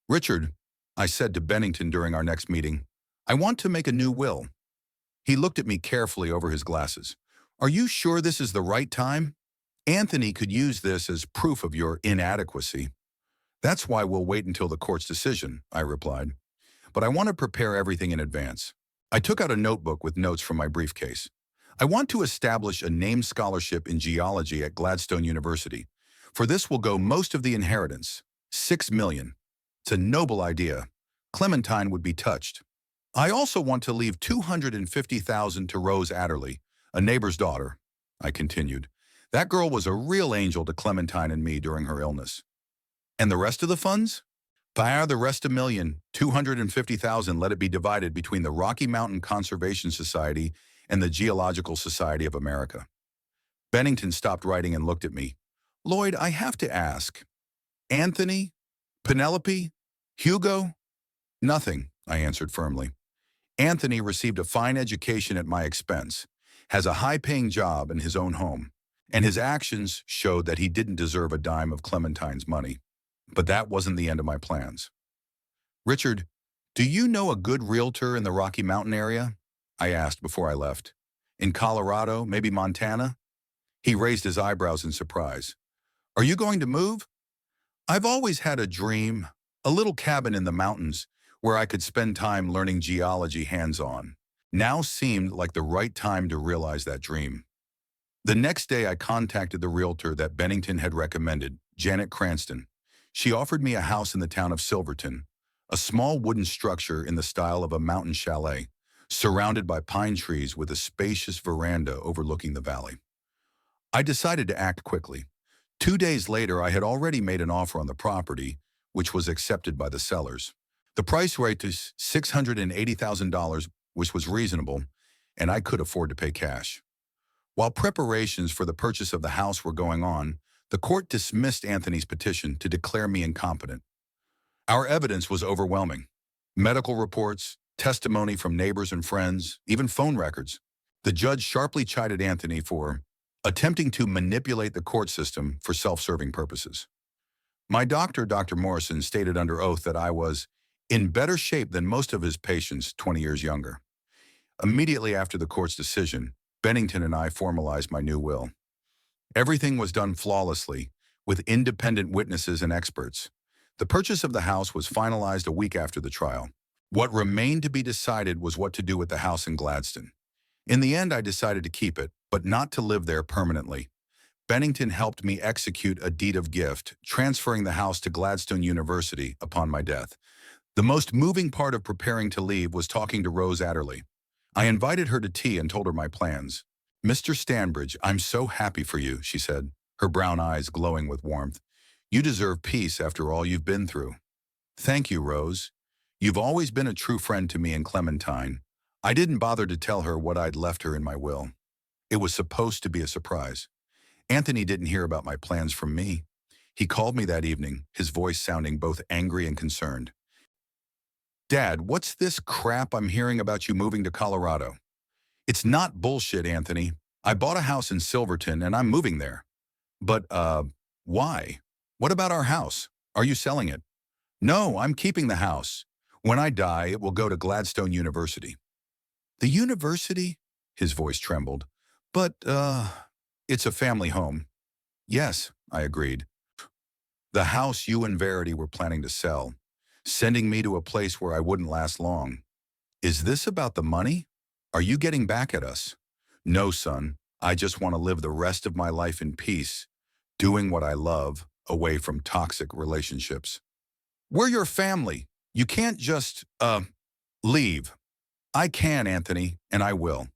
"Richard," I said to Bennington during our next meeting, "I want to make a new will." He looked at me carefully over his glasses. "Are you sure this is the right time? Anthony could use this as proof of your inadequacy." "That's why we'll wait until the court's decision," I replied. "But I want to prepare everything in advance." I took out a notebook with notes from my briefcase. "I want to establish a named scholarship in geology at Gladstone University. For this will go most of the inheritance, 6 million. It's a noble idea. Clementine would be touched. I also want to leave 250,000 to Rose Adderley, a neighbor's daughter," I continued. "That girl was a real angel to Clementine and me during her illness." "And the rest of the funds?" "Fire the rest $1,250,000, 250,000, let it be divided between the Rocky Mountain Conservation Society and the Geological Society of America." Bennington stopped writing and looked at me. "Lloyd, I have to ask. Anthony? Penelope? Hugo?" "Nothing," I answered firmly. "Anthony received a fine education at my expense, has a high-paying job in his own home, and his actions showed that he didn't deserve a dime of Clementine's money. But that wasn't the end of my plans." "Richard, do you know a good realtor in the Rocky Mountain area?" I asked before I left. "In Colorado, maybe Montana?" He raised his eyebrows in surprise. "Are you going to move?" "I've always had a dream, a little cabin in the mountains where I could spend time learning geology hands-on. Now seemed like the right time to realize that dream." The next day, I contacted the realtor that Bennington had recommended, Janet Cranston. She offered me a house in the town of Silverton, a small wooden structure in the style of a mountain chalet, surrounded by pine trees with a spacious veranda overlooking the valley. I decided to act quickly. 2 days later, I had already made an offer on the property, which was accepted by the sellers. The price rate is $680,000, which was reasonable, and I could afford to pay cash. While preparations for the purchase of the house were going on, the court dismissed Anthony's petition to declare me incompetent. Our evidence was overwhelming. Medical reports, testimony from neighbors and friends, even phone records. The judge sharply chided Anthony for attempting to manipulate the court system for self-serving purposes. My doctor, Dr. Morrison, stated under oath that I was in better shape than most of his patients 20 years younger. Immediately after the court's decision, Bennington and I formalized my new will. Everything was done flawlessly, with independent witnesses and experts. The purchase of the house was finalized a week after the trial. What remained to be decided was what to do with the house in Gladstone. In the end, I decided to keep it, but not to live there permanently. Bennington helped me execute a deed of gift, transferring the house to Gladstone University upon my death. The most moving part of preparing to leave was talking to Rose Adderley. I invited her to tea and told her my plans. "Mr. Stanbridge, I'm so happy for you," she said, her brown eyes glowing with warmth. "You deserve peace after all you've been through." "Thank you, Rose. You've always been a true friend to me and Clementine." I didn't bother to tell her what I'd left her in my will. It was supposed to be a surprise. Anthony didn't hear about my plans from me. He called me that evening, his voice sounding both angry and concerned. "Dad, what's this crap I'm hearing about you moving to Colorado?" "It's not bullshit, Anthony. I bought a house in Silverton and I'm moving there." "But, why? What about our house? Are you selling it?" "No, I'm keeping the house. When I die, it will go to Gladstone University." "The university?" His voice trembled. "But, it's a family home." "Yes," I agreed. "The house you and Verity were planning to sell, sending me to a place where I wouldn't last long. Is this about the money? Are you getting back at us?" "No, son. I just want to live the rest of my life in peace, doing what I love, away from toxic relationships." "We're your family. You can't just, leave." "I can, Anthony, and I will.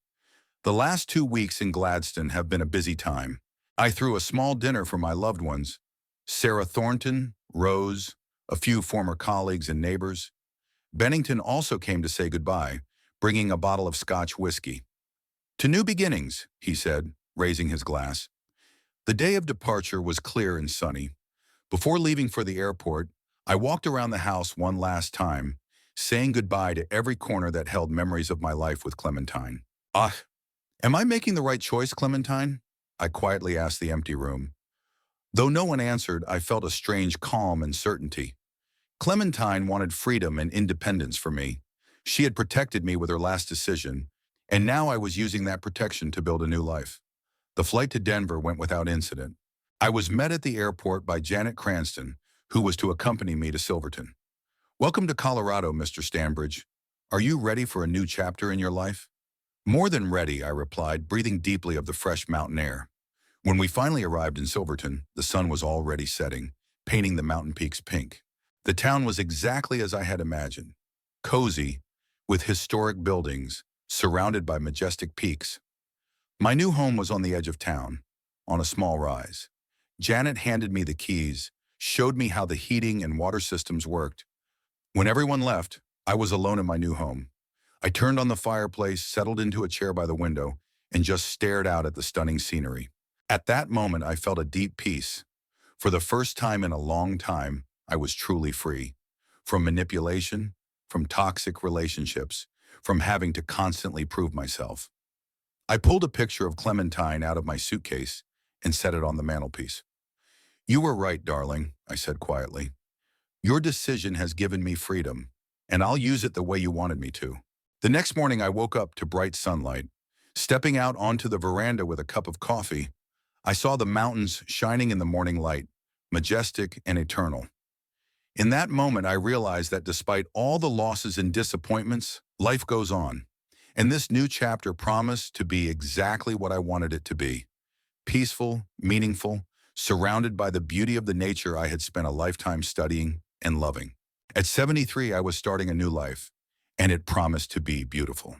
The last 2 weeks in Gladstone have been a busy time. I threw a small dinner for my loved ones, Sarah Thornton, Rose, a few former colleagues and neighbors. Bennington also came to say goodbye, bringing a bottle of Scotch whiskey. "To new beginnings," he said, raising his glass. The day of departure was clear and sunny. Before leaving for the airport, I walked around the house one last time, saying goodbye to every corner that held memories of my life with Clementine. Ah, am I making the right choice, Clementine? I quietly asked the empty room. Though no one answered, I felt a strange calm and certainty. Clementine wanted freedom and independence for me. She had protected me with her last decision, and now I was using that protection to build a new life. The flight to Denver went without incident. I was met at the airport by Janet Cranston, who was to accompany me to Silverton. Welcome to Colorado, Mr. Stanbridge. Are you ready for a new chapter in your life? More than ready, I replied, breathing deeply of the fresh mountain air. When we finally arrived in Silverton, the sun was already setting, painting the mountain peaks pink. The town was exactly as I had imagined, cozy, with historic buildings, surrounded by majestic peaks. My new home was on the edge of town, on a small rise. Janet handed me the keys, showed me how the heating and water systems worked. When everyone left, I was alone in my new home. I turned on the fireplace, settled into a chair by the window, and just stared out at the stunning scenery. At that moment, I felt a deep peace. For the first time in a long time, I was truly free. From manipulation, from toxic relationships, from having to constantly prove myself. I pulled a picture of Clementine out of my suitcase and set it on the mantelpiece. You were right, darling, I said quietly. Your decision has given me freedom, and I'll use it the way you wanted me to. The next morning, I woke up to bright sunlight. Stepping out onto the veranda with a cup of coffee, I saw the mountains shining in the morning light, majestic and eternal. In that moment, I realized that despite all the losses and disappointments, life goes on. And this new chapter promised to be exactly what I wanted it to be. Peaceful, meaningful, surrounded by the beauty of the nature I had spent a lifetime studying and loving. At 73, I was starting a new life, and it promised to be beautiful.